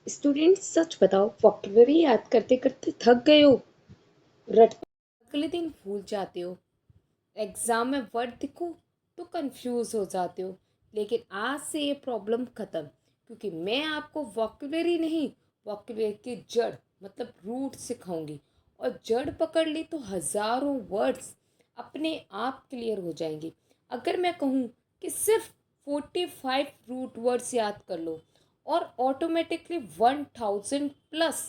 Student सच बताओ, vocabulary याद करते करते थक गए हो? रट अगले दिन भूल जाते हो। एग्जाम में वर्ड दिखो तो कंफ्यूज हो जाते हो। लेकिन आज से ये प्रॉब्लम खत्म, क्योंकि मैं आपको वोकैबुलरी नहीं, वोकैबुलरी की जड़ मतलब रूट सिखाऊंगी। और जड़ पकड़ ली तो हजारों वर्ड्स अपने आप क्लियर हो जाएंगे। अगर मैं कहूँ कि सिर्फ 45 रूट वर्ड्स याद कर लो और ऑटोमेटिकली 1000 प्लस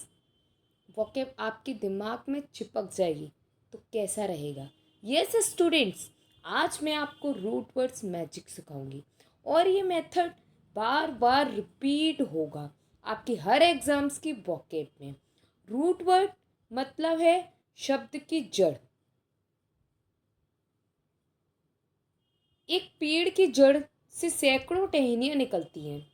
वोकैब आपके दिमाग में चिपक जाएगी, तो कैसा रहेगा? यस स्टूडेंट्स, आज मैं आपको रूट वर्ड्स मैजिक सिखाऊंगी और ये मेथड बार बार रिपीट होगा आपकी हर एग्जाम्स की वोकैब में। रूट वर्ड मतलब है शब्द की जड़। एक पेड़ की जड़ से सैकड़ों टहनियाँ निकलती हैं,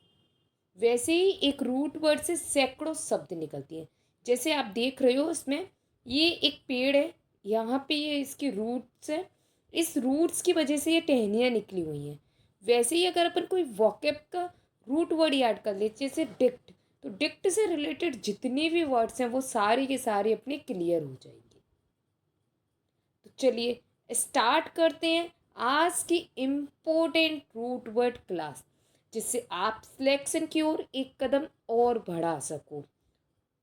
वैसे ही एक रूट वर्ड से सैकड़ों शब्द निकलती हैं। जैसे आप देख रहे हो इसमें, ये एक पेड़ है, यहाँ पे ये इसकी रूट्स है, इस रूट्स की वजह से ये टहनियाँ निकली हुई हैं। वैसे ही अगर अपन कोई वोकैब का रूट वर्ड याद कर ले, जैसे डिक्ट, तो डिक्ट से रिलेटेड जितने भी वर्ड्स हैं वो सारे के सारे अपने क्लियर हो जाएंगे। तो चलिए स्टार्ट करते हैं आज की इम्पोर्टेंट रूट वर्ड क्लास, जिससे आप सिलेक्शन की ओर एक कदम और बढ़ा सको।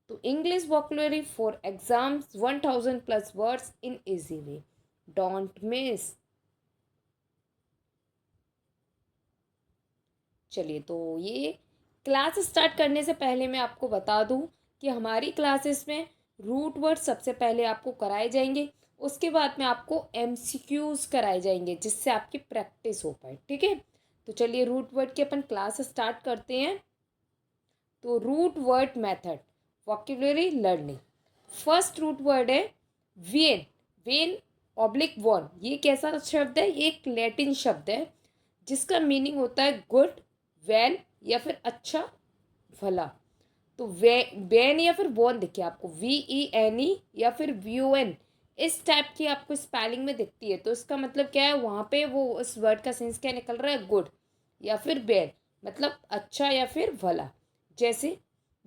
तो English vocabulary for exams 1000 plus words in easy way, don't miss. चलिए, तो ये क्लास स्टार्ट करने से पहले मैं आपको बता दूं कि हमारी क्लासेस में रूट वर्ड सबसे पहले आपको कराए जाएंगे, उसके बाद में आपको एमसीक्यूज कराए जाएंगे जिससे आपकी प्रैक्टिस हो पाए। ठीक है, तो चलिए रूट वर्ड की अपन क्लास स्टार्ट करते हैं। तो root word method vocabulary learning. First root word है वेन। वेन ऑब्लिक वॉन, ये कैसा शब्द है? ये एक लैटिन शब्द है जिसका मीनिंग होता है गुड, वेल या फिर अच्छा, भला। तो वैन या फिर वॉन देखिए, आपको VENE या फिर VON इस टाइप की आपको स्पेलिंग में दिखती है, तो इसका मतलब क्या है? वहाँ पे वो उस वर्ड का सेंस क्या निकल रहा है? गुड या फिर बैड, मतलब अच्छा या फिर भला। जैसे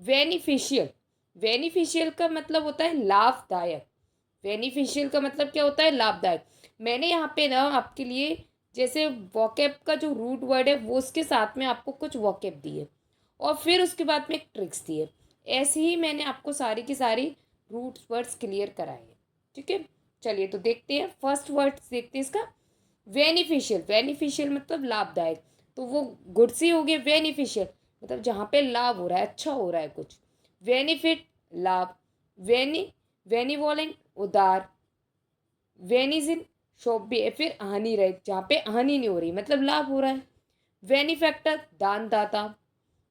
बेनिफिशियल, बेनिफिशियल का मतलब होता है लाभदायक। बेनिफिशियल का मतलब क्या होता है? लाभदायक। मैंने यहाँ पे ना आपके लिए जैसे वोकैब का जो रूट वर्ड है वो उसके साथ में आपको कुछ वोकैब दिए और फिर उसके बाद में एक ट्रिक्स दिए। ऐसे ही मैंने आपको सारी की सारी रूट वर्ड्स क्लियर कराए हैं। ठीक है, चलिए तो देखते हैं फर्स्ट वर्ड, देखते हैं इसका। बेनिफिशियल, बेनिफिशियल मतलब लाभदायक, तो वो गुड से हो गया। बेनिफिशियल मतलब जहाँ पे लाभ हो रहा है, अच्छा हो रहा है कुछ। बेनिफिट लाभ, वेनी वेनिवोलेंट उदार, वेनिजिन शोभ्य फिर हानि रहित, जहाँ पे हानि नहीं हो रही मतलब लाभ हो रहा है। वेनिफैक्टर दानदाता,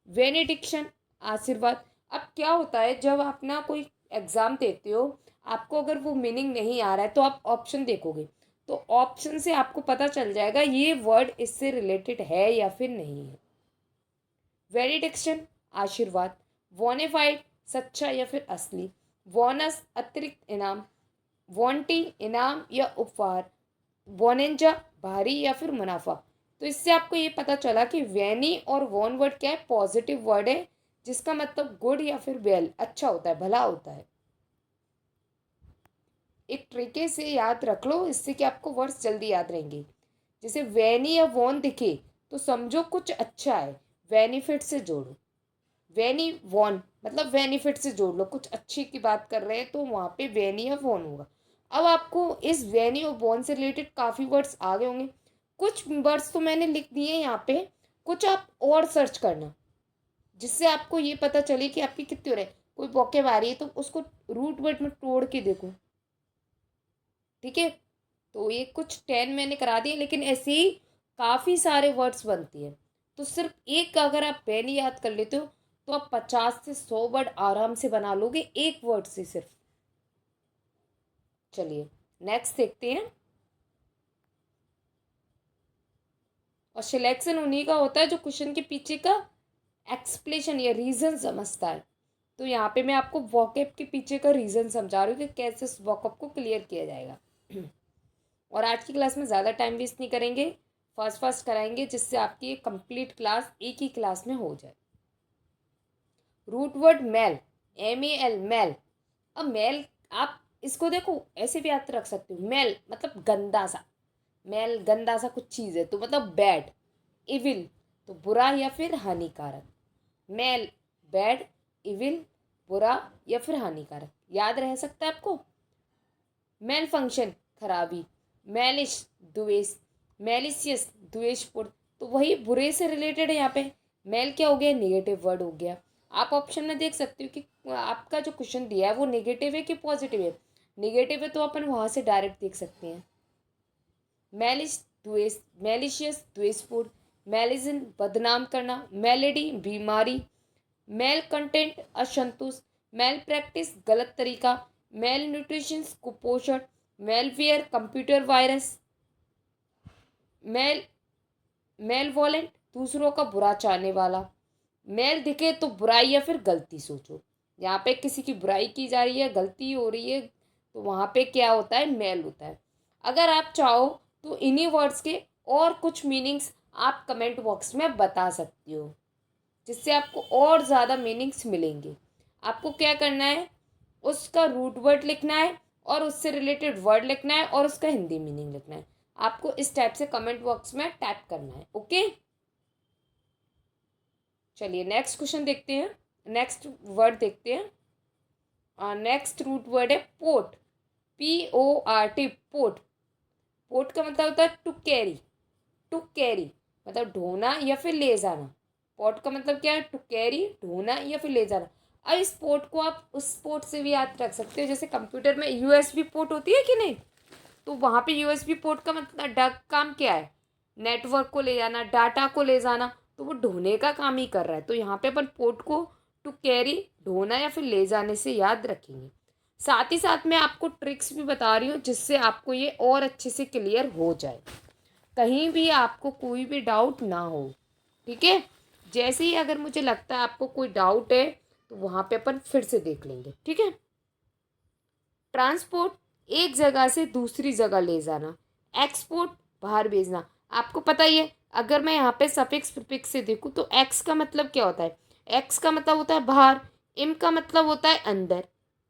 वेनेडिक्शन आशीर्वाद। अब क्या होता है जब आप ना कोई एग्ज़ाम देते हो, आपको अगर वो मीनिंग नहीं आ रहा है तो आप ऑप्शन देखोगे, तो ऑप्शन से आपको पता चल जाएगा ये वर्ड इससे रिलेटेड है या फिर नहीं है। वेरिडिक्शन आशीर्वाद, वोनेफाइड सच्चा या फिर असली, बोनस अतिरिक्त इनाम, वॉन्टी इनाम या उपहार, बोनेंजा भारी या फिर मुनाफा। तो इससे आपको ये पता चला कि वैनी और वॉन वर्ड क्या है? पॉजिटिव वर्ड है जिसका मतलब गुड या फिर वेल, अच्छा होता है, भला होता है। एक तरीके से याद रख लो, इससे कि आपको वर्ड्स जल्दी याद रहेंगे। जैसे वैनी या वॉन दिखे तो समझो कुछ अच्छा है, बेनिफिट से जोड़ो। वैनी वॉन मतलब बेनिफिट से जोड़ लो, कुछ अच्छी की बात कर रहे हैं तो वहाँ पे वैनी या वॉन होगा। अब आपको इस वैनी और वॉन से रिलेटेड काफ़ी वर्ड्स आ गए होंगे। कुछ वर्ड्स तो मैंने लिख दिए हैं यहाँ पे, कुछ आप और सर्च करना जिससे आपको ये पता चले कि आपकी कितनी हो रही है। कोई वोकैब आ रही है तो उसको रूट वर्ड में तोड़ के देखो। ठीक है, तो ये कुछ 10 मैंने करा दिए, लेकिन ऐसे ही काफ़ी सारे वर्ड्स बनती हैं। तो सिर्फ एक अगर आप पहले याद कर लेते हो तो आप 50 से 100 वर्ड आराम से बना लोगे एक वर्ड से सिर्फ। चलिए नेक्स्ट देखते हैं। और सिलेक्शन उन्हीं का होता है जो क्वेश्चन के पीछे का एक्सप्लेशन या रीज़न समझता है। तो यहाँ पे मैं आपको वॉकअप के पीछे का रीज़न समझा रही हूँ कि कैसे उस वॉकअप को क्लियर किया जाएगा। और आज की क्लास में ज़्यादा टाइम वेस्ट नहीं करेंगे, फर्स्ट फर्स्ट कराएंगे जिससे आपकी कंप्लीट क्लास एक ही क्लास में हो जाए। Root word mal, MEL, mal. अब मेल आप इसको देखो ऐसे भी याद रख सकते हो, मेल मतलब गंदा सा, मेल गंदा सा कुछ चीज़ है तो मतलब बैड। इविल तो बुरा या फिर हानिकारक। मेल बैड, इविल बुरा या फिर हानिकारक, याद रह सकता है आपको। मेल फंक्शन खराबी, मेलिश द्वेष, मेलिशियस द्वेषपूर्ण, तो वही बुरे से रिलेटेड है यहाँ पे। मेल क्या हो गया, नेगेटिव वर्ड हो गया। आप ऑप्शन में देख सकते हो कि आपका जो क्वेश्चन दिया है वो नेगेटिव है कि पॉजिटिव है। नेगेटिव है तो अपन वहाँ से डायरेक्ट देख सकते हैं। मेलिश द्वेष, मेलिशियस द्वेषपूर्ण, मेलिजन बदनाम करना, मेलेडी बीमारी, मेल कंटेंट असंतुष्ट, मेल प्रैक्टिस गलत तरीका, मेल न्यूट्रिशन कुपोषण, malware computer virus, mal malevolent दूसरों का बुरा चाहने वाला। मेल दिखे तो बुराई या फिर गलती सोचो, यहाँ पे किसी की बुराई की जा रही है, गलती हो रही है, तो वहाँ पे क्या होता है, मेल होता है। अगर आप चाहो तो इन्हीं वर्ड्स के और कुछ मीनिंग्स आप कमेंट बॉक्स में बता सकती हो, जिससे आपको और ज़्यादा मीनिंग्स मिलेंगे। आपको क्या करना है, उसका रूट वर्ड लिखना है और उससे रिलेटेड वर्ड लिखना है और उसका हिंदी मीनिंग लिखना है। आपको इस टाइप से कमेंट बॉक्स में टाइप करना है। ओके, चलिए नेक्स्ट क्वेश्चन देखते हैं, नेक्स्ट वर्ड देखते हैं। नेक्स्ट रूट वर्ड है पोर्ट, PORT, पोर्ट। पोर्ट का मतलब होता है टू कैरी, टू कैरी मतलब ढोना या फिर ले जाना। पोर्ट का मतलब क्या है, टू कैरी, ढोना या फिर ले जाना। अब इस पोर्ट को आप उस पोर्ट से भी याद रख सकते हो, जैसे कंप्यूटर में USB पोर्ट होती है कि नहीं, तो वहाँ पे USB पोर्ट का मतलब काम क्या है, नेटवर्क को ले जाना, डाटा को ले जाना, तो वो ढोने का काम ही कर रहा है। तो यहाँ पे अपन पोर्ट को टू कैरी, ढोना या फिर ले जाने से याद रखेंगे। साथ ही साथ मैं आपको ट्रिक्स भी बता रही हूँ जिससे आपको ये और अच्छे से क्लियर हो जाए, कहीं भी आपको कोई भी डाउट ना हो। ठीक है, जैसे ही अगर मुझे लगता है आपको कोई डाउट है तो वहाँ पे अपन फिर से देख लेंगे। ठीक है, ट्रांसपोर्ट एक जगह से दूसरी जगह ले जाना, एक्सपोर्ट बाहर भेजना। आपको पता ही है, अगर मैं यहाँ पे सफिक्स प्रीफिक्स से देखूँ तो एक्स का मतलब क्या होता है, एक्स का मतलब होता है बाहर, इम का मतलब होता है अंदर।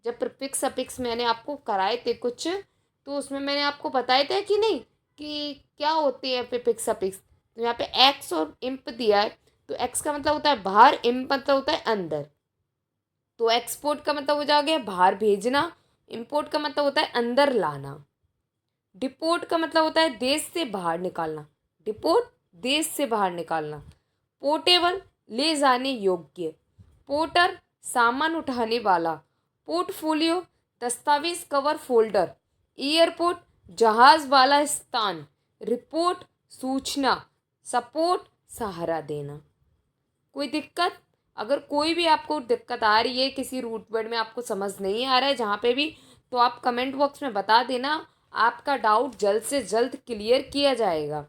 जब प्रीफिक्स सफिक्स मैंने आपको कराए थे कुछ, तो उसमें मैंने आपको बताए थे कि नहीं कि क्या होते हैं प्रीफिक्स सफिक्स। तो यहाँ पे एक्स और इम्प दिया है, तो एक्स का मतलब होता है बाहर, इम्प मतलब होता है अंदर। तो एक्सपोर्ट का मतलब हो जाएगा बाहर भेजना, इंपोर्ट का मतलब होता है अंदर लाना, डिपोर्ट का मतलब होता है देश से बाहर निकालना, डिपोर्ट देश से बाहर निकालना, पोर्टेबल ले जाने योग्य, पोर्टर सामान उठाने वाला, पोर्टफोलियो दस्तावेज कवर फोल्डर, एयरपोर्ट जहाज वाला स्थान, रिपोर्ट सूचना, सपोर्ट सहारा देना। कोई दिक्कत, अगर कोई भी आपको दिक्कत आ रही है किसी रूट वर्ड में, आपको समझ नहीं आ रहा है जहाँ पे भी, तो आप कमेंट बॉक्स में बता देना, आपका डाउट जल्द से जल्द क्लियर किया जाएगा।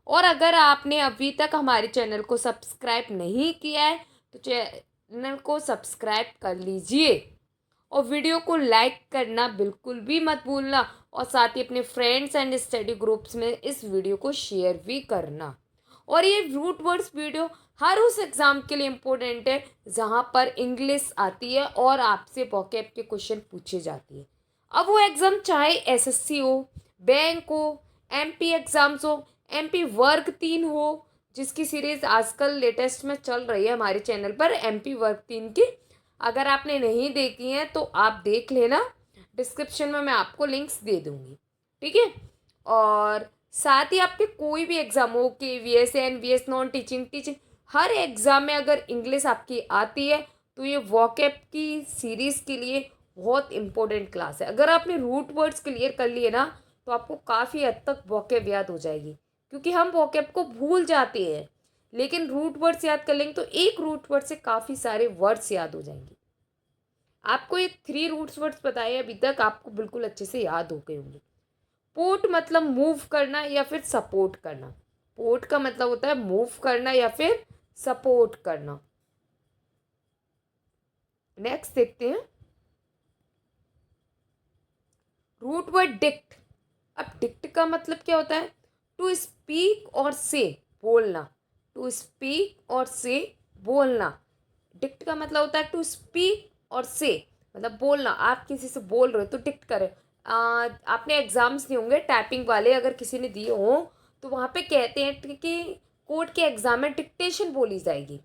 और अगर आपने अभी तक हमारे चैनल को सब्सक्राइब नहीं किया है तो चैनल को सब्सक्राइब कर लीजिए और वीडियो को लाइक करना बिल्कुल भी मत भूलना, और साथ ही अपने फ्रेंड्स एंड स्टडी ग्रुप्स में इस वीडियो को शेयर भी करना। और ये रूट वर्ड्स वीडियो हर उस एग्ज़ाम के लिए इम्पोर्टेंट है जहाँ पर इंग्लिश आती है और आपसे वोकैब के क्वेश्चन पूछे जाती है। अब वो एग्ज़ाम चाहे SSC हो, बैंक हो, MP एग्ज़ाम्स हो, MP वर्ग 3 हो, जिसकी सीरीज़ आजकल लेटेस्ट में चल रही है हमारे चैनल पर MP वर्ग 3 की। अगर आपने नहीं देखी हैं तो आप देख लेना, डिस्क्रिप्शन में मैं आपको लिंक्स दे दूँगी। ठीक है, और साथ ही आपके कोई भी एग्ज़ाम हो, KVS, NVS, non teaching, teaching, हर एग्ज़ाम में अगर इंग्लिश आपकी आती है तो ये वोकैब की सीरीज़ के लिए बहुत इंपॉर्टेंट क्लास है। अगर आपने रूट वर्ड्स क्लियर कर लिए ना तो आपको काफ़ी हद तक वोकैब याद हो जाएगी, क्योंकि हम वोकैब को भूल जाते हैं, लेकिन रूट वर्ड्स याद कर लेंगे तो एक रूट वर्ड से काफ़ी सारे वर्ड्स याद हो जाएंगे। आपको ये 3 रूट्स वर्ड्स बताए अभी तक, आपको बिल्कुल अच्छे से याद हो गए होंगे। पोर्ट मतलब मूव करना या फिर सपोर्ट करना, पोर्ट का मतलब होता है मूव करना या फिर सपोर्ट करना। नेक्स्ट देखते हैं रूट वर्ड डिक्ट। अब डिक्ट का मतलब क्या होता है, टू स्पीक और से बोलना, टू स्पीक और से बोलना। डिक्ट का मतलब होता है टू स्पीक और से, मतलब बोलना। आप किसी से बोल रहे हो तो डिक्ट करें। आपने एग्ज़ाम्स दिए होंगे टाइपिंग वाले, अगर किसी ने दिए हों तो वहाँ पे कहते हैं कि कोर्ट के एग्ज़ाम में डिक्टेशन बोली जाएगी,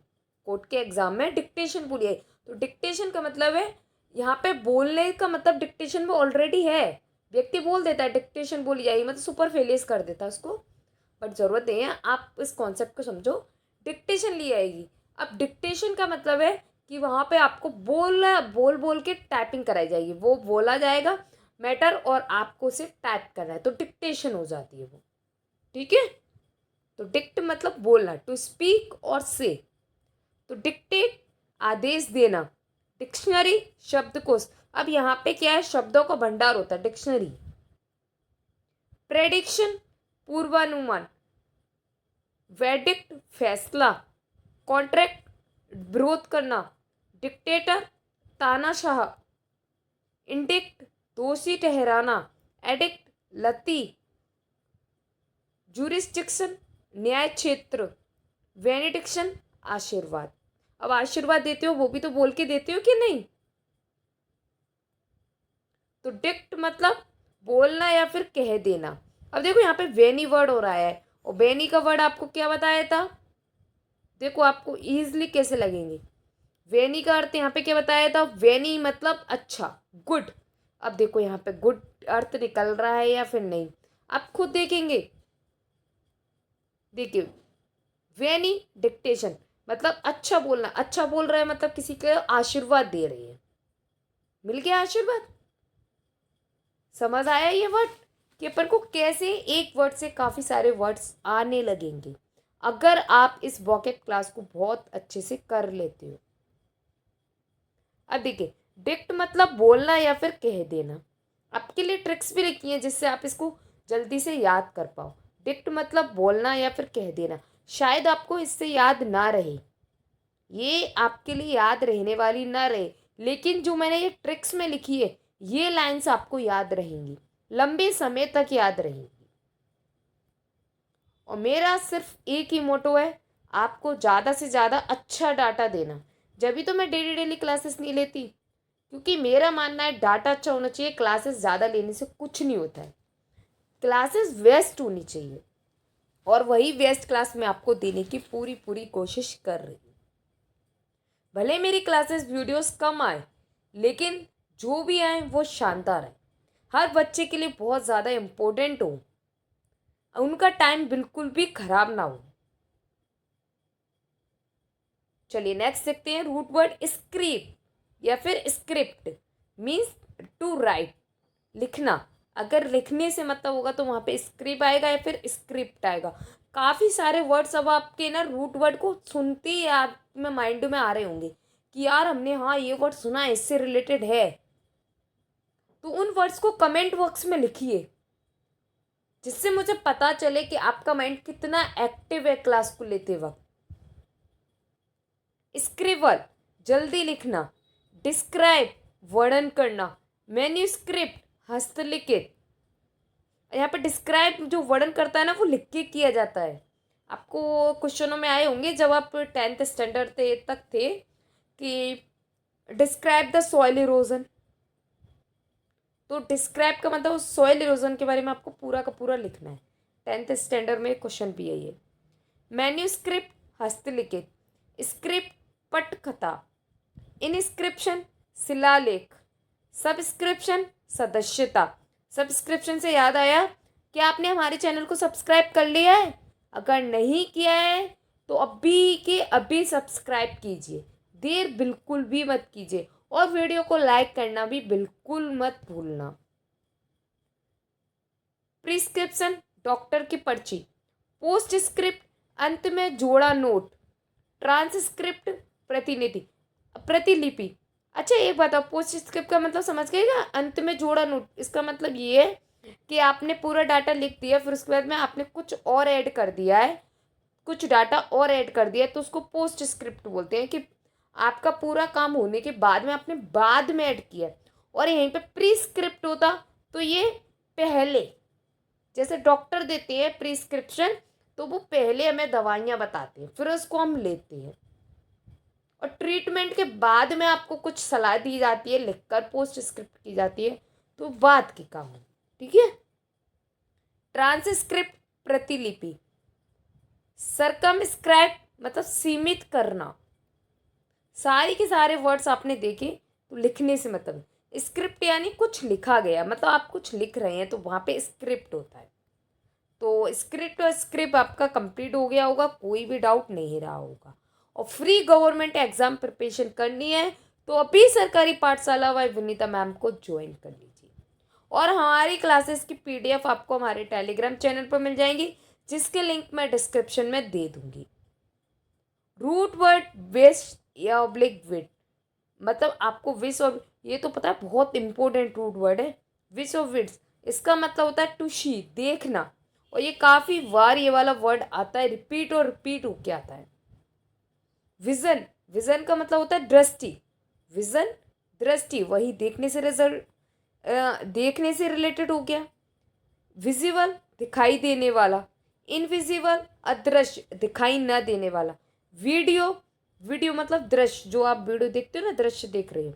कोर्ट के एग्ज़ाम में डिक्टेशन बोली है। तो डिक्टेशन का मतलब है, यहाँ पे बोलने का मतलब डिक्टेशन में ऑलरेडी है, व्यक्ति बोल देता है डिक्टेशन बोली जाएगी, मतलब सुपरफिलियस कर देता है उसको, बट ज़रूरत नहीं है, आप इस कॉन्सेप्ट को समझो। डिक्टेशन ली आएगी। अब डिक्टेशन का मतलब है कि वहाँ पे आपको बोल बोल के टाइपिंग कराई जाएगी, वो बोला जाएगा मैटर और आपको सिर्फ टाइप करना है, तो डिक्टेशन हो जाती है वो। ठीक है, तो डिक्ट मतलब बोलना, टू स्पीक और से। तो डिक्टेट आदेश देना। डिक्शनरी शब्दकोश। अब यहाँ पे क्या है, शब्दों का भंडार होता है डिक्शनरी। प्रेडिक्शन पूर्वानुमान। वेडिक्ट फैसला। कॉन्ट्रैक्ट विरोध करना। डिक्टेटर तानाशाह। इंडिक्ट दोषी ठहराना। एडिक्ट लती। जुरिस्डिक्शन न्याय क्षेत्र। वेनेडिक्शन आशीर्वाद। अब आशीर्वाद देते हो वो भी तो बोल के देते हो कि नहीं। तो डिक्ट मतलब बोलना या फिर कह देना। अब देखो यहाँ पे वेनी वर्ड हो रहा है, और वेनी का वर्ड आपको क्या बताया था, देखो आपको इजीली कैसे लगेंगे। वेनी का अर्थ यहाँ पे क्या बताया था, वेनी मतलब अच्छा, गुड। अब देखो यहाँ पे गुड अर्थ निकल रहा है या फिर नहीं, आप खुद देखेंगे। देखिए वेनी डिक्टेशन मतलब अच्छा बोलना, अच्छा बोल रहा है मतलब किसी के आशीर्वाद दे रही है, मिल गया आशीर्वाद। समझ आया ये वर्ड कि अपन को कैसे एक वर्ड से काफ़ी सारे वर्ड्स आने लगेंगे अगर आप इस वोकैब क्लास को बहुत अच्छे से कर लेते हो। अब देखिए डिक्ट मतलब बोलना या फिर कह देना। आपके लिए ट्रिक्स भी लिखी हैं जिससे आप इसको जल्दी से याद कर पाओ। डिक्ट मतलब बोलना या फिर कह देना। शायद आपको इससे याद ना रहे, ये आपके लिए याद रहने वाली ना रहे, लेकिन जो मैंने ये ट्रिक्स में लिखी है ये लाइन्स आपको याद रहेंगी, लंबे समय तक याद रहेंगी। और मेरा सिर्फ एक ही मोटो है, आपको ज़्यादा से ज़्यादा अच्छा डाटा देना। जब भी तो मैं डेली डेली क्लासेस नहीं लेती, क्योंकि मेरा मानना है डाटा अच्छा होना चाहिए, क्लासेस ज़्यादा लेने से कुछ नहीं होता है, क्लासेस वेस्ट होनी चाहिए। और वही वेस्ट क्लास मैं आपको देने की पूरी पूरी कोशिश कर रही हूँ। भले मेरी क्लासेस वीडियोस कम आए, लेकिन जो भी आए वो शानदार है, हर बच्चे के लिए बहुत ज़्यादा इम्पोर्टेंट हो, उनका टाइम बिल्कुल भी खराब ना हो। चलिए नेक्स्ट देखते हैं रूट वर्ड स्क्रिप्ट या फिर स्क्रिप्ट। मीन्स टू राइट, लिखना। अगर लिखने से मतलब होगा तो वहाँ पे स्क्रिप्ट आएगा या फिर स्क्रिप्ट आएगा। काफ़ी सारे वर्ड्स अब आपके ना रूट वर्ड को सुनते ही आप में माइंड में आ रहे होंगे कि यार हमने हाँ ये वर्ड सुना है, इससे रिलेटेड है। तो उन वर्ड्स को कमेंट बॉक्स में लिखिए, जिससे मुझे पता चले कि आपका माइंड कितना एक्टिव है क्लास को लेते वक्त। स्क्रिबल जल्दी लिखना। डिस्क्राइब वर्णन करना। मैन्यूस्क्रिप्ट हस्तलिखित। यहाँ पे डिस्क्राइब जो वर्णन करता है ना वो लिख के किया जाता है। आपको क्वेश्चनों में आए होंगे जब आप 10th स्टैंडर्ड तक थे कि डिस्क्राइब द सॉइल इरोजन। तो डिस्क्राइब का मतलब उस सॉइल इरोजन के बारे में आपको पूरा का पूरा लिखना है। 10th स्टैंडर्ड में क्वेश्चन भी है ये। मैन्यूस्क्रिप्ट हस्तलिखित। स्क्रिप्ट पटकथा। इनस्क्रिप्शन शिलालेख। सब्सक्रिप्शन सदस्यता। सब्सक्रिप्शन से याद आया कि आपने हमारे चैनल को सब्सक्राइब कर लिया है, अगर नहीं किया है तो अभी के अभी सब्सक्राइब कीजिए, देर बिल्कुल भी मत कीजिए, और वीडियो को लाइक करना भी बिल्कुल मत भूलना। प्रिस्क्रिप्शन डॉक्टर की पर्ची। पोस्टस्क्रिप्ट अंत में जोड़ा नोट। ट्रांसस्क्रिप्ट प्रतिलिपि। अच्छा एक बताओ, पोस्टस्क्रिप्ट का मतलब समझ गए क्या, अंत में जोड़ा नोट। इसका मतलब ये है कि आपने पूरा डाटा लिख दिया, फिर उसके बाद में आपने कुछ और ऐड कर दिया है, कुछ डाटा और ऐड कर दिया है, तो उसको पोस्टस्क्रिप्ट बोलते हैं कि आपका पूरा काम होने के बाद में आपने बाद में ऐड किया। और यहीं पे प्रिस्क्रिप्ट होता तो ये पहले, जैसे डॉक्टर देते हैं प्रिस्क्रिप्शन तो वो पहले हमें दवाइयाँ बताते हैं फिर उसको हम लेते हैं। और ट्रीटमेंट के बाद में आपको कुछ सलाह दी जाती है, लिखकर पोस्ट स्क्रिप्ट की जाती है, तो बाद के काम है। ठीक है। ट्रांसक्रिप्ट प्रतिलिपि, सरकमस्क्राइब मतलब सीमित करना। सारे के सारे वर्ड्स आपने देखे तो लिखने से मतलब, स्क्रिप्ट यानी कुछ लिखा गया, मतलब आप कुछ लिख रहे हैं तो वहाँ पे स्क्रिप्ट होता है। तो स्क्रिप्ट और स्क्रिप्ट आपका कंप्लीट हो गया होगा, कोई भी डाउट नहीं रहा होगा। और फ्री गवर्नमेंट एग्जाम प्रिपरेशन करनी है तो अभी सरकारी पाठशाला व विनीता मैम को ज्वाइन कर लीजिए। और हमारी क्लासेस की पीडीएफ आपको हमारे टेलीग्राम चैनल पर मिल जाएंगी, जिसके लिंक मैं डिस्क्रिप्शन में दे दूंगी। रूट वर्ड वेस्ट या ऑब्लिक विड, मतलब आपको विश और, ये तो पता है बहुत इंपॉर्टेंट रूट वर्ड है विश और विड्स। इसका मतलब होता है टू सी, देखना। और ये काफ़ी बार ये वाला वर्ड आता है, रिपीट और रिपीट होके आता है। विजन, विजन का मतलब होता है दृष्टि। विजन दृष्टि, वही देखने से देखने से रिलेटेड हो गया। विजिबल दिखाई देने वाला, इनविजिबल अदृश्य दिखाई न देने वाला। वीडियो, वीडियो मतलब दृश्य, जो आप वीडियो देखते हो ना, दृश्य देख रहे हो।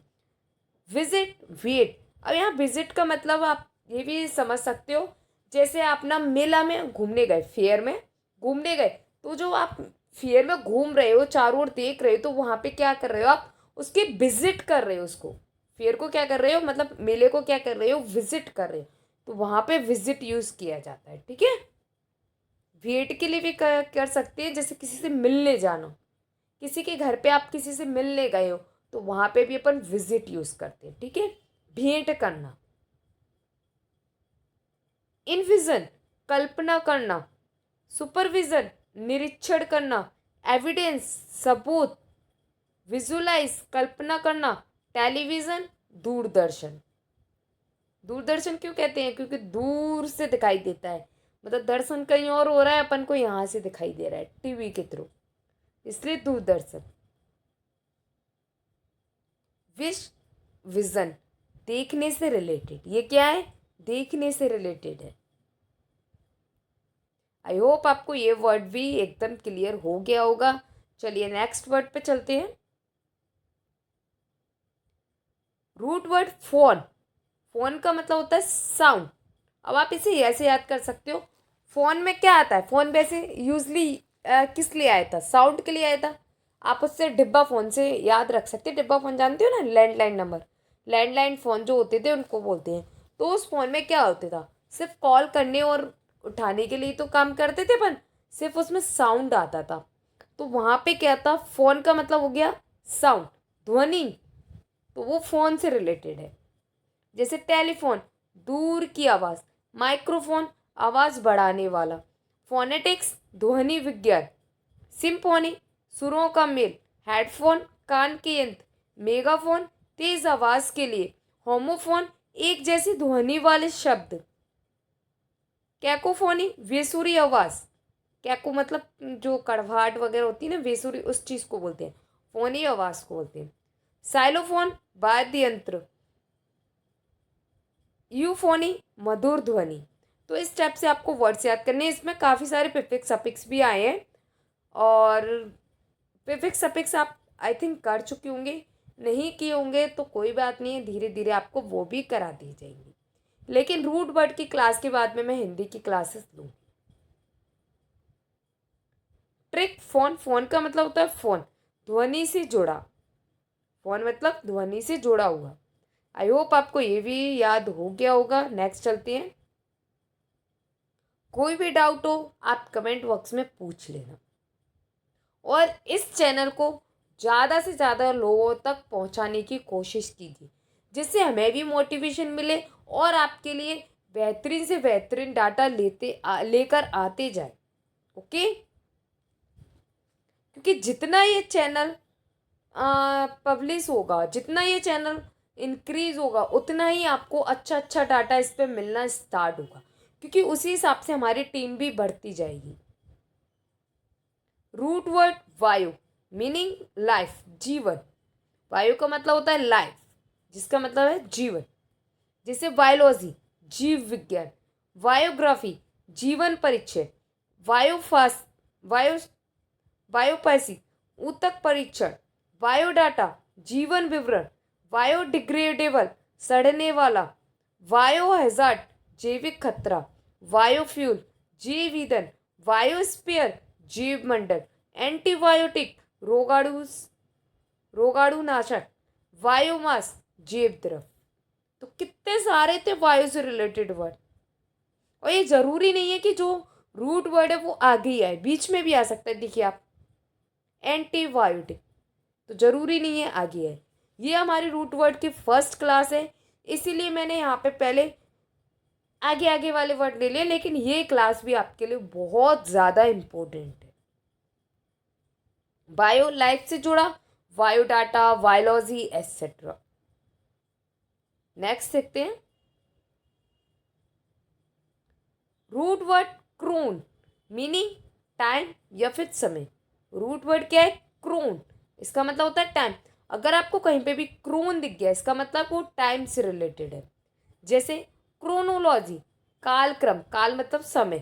विजिट वेट, अब यहाँ विजिट का मतलब आप ये भी समझ सकते हो, जैसे आप ना मेला में घूमने गए, फेयर में घूमने गए, तो जो आप फेयर में घूम रहे हो, चारों ओर देख रहे हो, तो वहाँ पे क्या कर रहे हो आप, उसकी विजिट कर रहे हो। उसको फेयर को क्या कर रहे हो, मतलब मेले को क्या कर रहे हो, विजिट कर रहे हो। तो वहाँ पे विजिट यूज़ किया जाता है। ठीक है। वेट के लिए भी कर सकते हैं, जैसे किसी से मिलने जाना, किसी के घर पे आप किसी से मिलने गए हो तो वहाँ पे भी अपन विजिट यूज़ करते हैं। ठीक है। भेंट करना। इनविजन कल्पना करना। सुपरविजन निरीक्षण करना। एविडेंस सबूत। विजुलाइज कल्पना करना। टेलीविज़न दूरदर्शन। दूरदर्शन क्यों कहते हैं, क्योंकि दूर से दिखाई देता है, मतलब दर्शन कहीं और हो रहा है, अपन को यहाँ से दिखाई दे रहा है टीवी के थ्रू, इसलिए दूरदर्शन। विश विजन देखने से रिलेटेड, ये क्या है, देखने से रिलेटेड है। आई होप आपको ये वर्ड भी एकदम क्लियर हो गया होगा। चलिए नेक्स्ट वर्ड पे चलते हैं। रूट वर्ड फोन, फोन का मतलब होता है साउंड। अब आप इसे ऐसे याद कर सकते हो, फोन में क्या आता है, फोन वैसे यूजली किस लिए आया था, साउंड के लिए आया था। आप उससे डिब्बा फ़ोन से याद रख सकते हैं, डिब्बा फ़ोन जानते हो ना, लैंडलाइन नंबर, लैंडलाइन फ़ोन जो होते थे उनको बोलते हैं। तो उस फ़ोन में क्या होता था, सिर्फ कॉल करने और उठाने के लिए तो काम करते थे अपन, सिर्फ उसमें साउंड आता था। तो वहाँ पे क्या था, फ़ोन का मतलब हो गया साउंड, ध्वनि, तो वो फ़ोन से रिलेटेड है। जैसे टेलीफोन दूर की आवाज़, माइक्रोफोन आवाज़ बढ़ाने वाला, फोनेटिक्स ध्वनि विज्ञान, सिम्फोनी सुरों का मेल, हेडफोन कान के यंत्र, मेगाफोन तेज आवाज़ के लिए, होमोफोन एक जैसी ध्वनि वाले शब्द, कैकोफोनी वेसुरी आवाज़, कैको मतलब जो कड़वाहट वगैरह होती है ना, वेसुरी उस चीज़ को बोलते हैं, फोनी आवाज़ को बोलते हैं। साइलोफोन वाद्य यंत्र, यूफोनी मधुर ध्वनि। तो इस टाइप से आपको वर्ड्स याद करने हैं। इसमें काफ़ी सारे प्रीफिक्स सफिक्स भी आए हैं, और प्रीफिक्स सफिक्स आप आई थिंक कर चुके होंगे, नहीं किए होंगे तो कोई बात नहीं है, धीरे धीरे आपको वो भी करा दी जाएंगी। लेकिन रूट वर्ड की क्लास के बाद में मैं हिंदी की क्लासेस लूँ। ट्रिक फोन, फोन का मतलब होता है फ़ोन, ध्वनि से जुड़ा, फ़ोन मतलब ध्वनि से जुड़ा हुआ। आई होप आपको ये भी याद हो गया होगा। नेक्स्ट चलते हैं। कोई भी डाउट हो आप कमेंट बॉक्स में पूछ लेना, और इस चैनल को ज़्यादा से ज़्यादा लोगों तक पहुंचाने की कोशिश कीजिए, जिससे हमें भी मोटिवेशन मिले और आपके लिए बेहतरीन से बेहतरीन डाटा लेकर आते जाए। ओके। क्योंकि जितना ये चैनल पब्लिश होगा, जितना ये चैनल इंक्रीज होगा, उतना ही आपको अच्छा अच्छा डाटा इस पर मिलना स्टार्ट होगा, क्योंकि उसी हिसाब से हमारी टीम भी बढ़ती जाएगी। रूट वर्ड वायु, मीनिंग लाइफ, जीवन। वायु का मतलब होता है लाइफ, जिसका मतलब है जीवन। जैसे बायोलॉजी जीव विज्ञान, बायोग्राफी जीवन परिचय, बायोफास बायो बायोपैसी ऊतक परीक्षण, बायोडाटा जीवन विवरण, बायोडिग्रेडेबल सड़ने वाला, बायोहैजार्ड जैविक खतरा, बायोफ्यूल जैव ईंधन, बायोस्फीयर जीव मंडल, एंटीबायोटिक रोगाणुनाशक, बायोमास जैव द्रव। तो कितने सारे थे वायु से रिलेटेड वर्ड। और ये जरूरी नहीं है कि जो रूट वर्ड है वो आगे ही आए, बीच में भी आ सकता है। देखिए आप, एंटीबायोटिक तो जरूरी नहीं है आगे आए। ये हमारी रूट वर्ड की फर्स्ट क्लास है, इसीलिए मैंने यहाँ पे पहले आगे आगे वाले वर्ड ले लिए, लेकिन ये क्लास भी आपके लिए बहुत ज़्यादा इम्पोर्टेंट है। बायो लाइफ से जुड़ा, बायोडाटा, बायोलॉजी एटसेट्रा। नेक्स्ट देखते हैं root word chron, meaning time या फिर समय। रूट वर्ड क्या है? क्रोन, इसका मतलब होता है टाइम। अगर आपको कहीं पे भी क्रोन दिख गया, इसका मतलब वो टाइम से रिलेटेड है। जैसे क्रोनोलॉजी, कालक्रम, काल मतलब समय,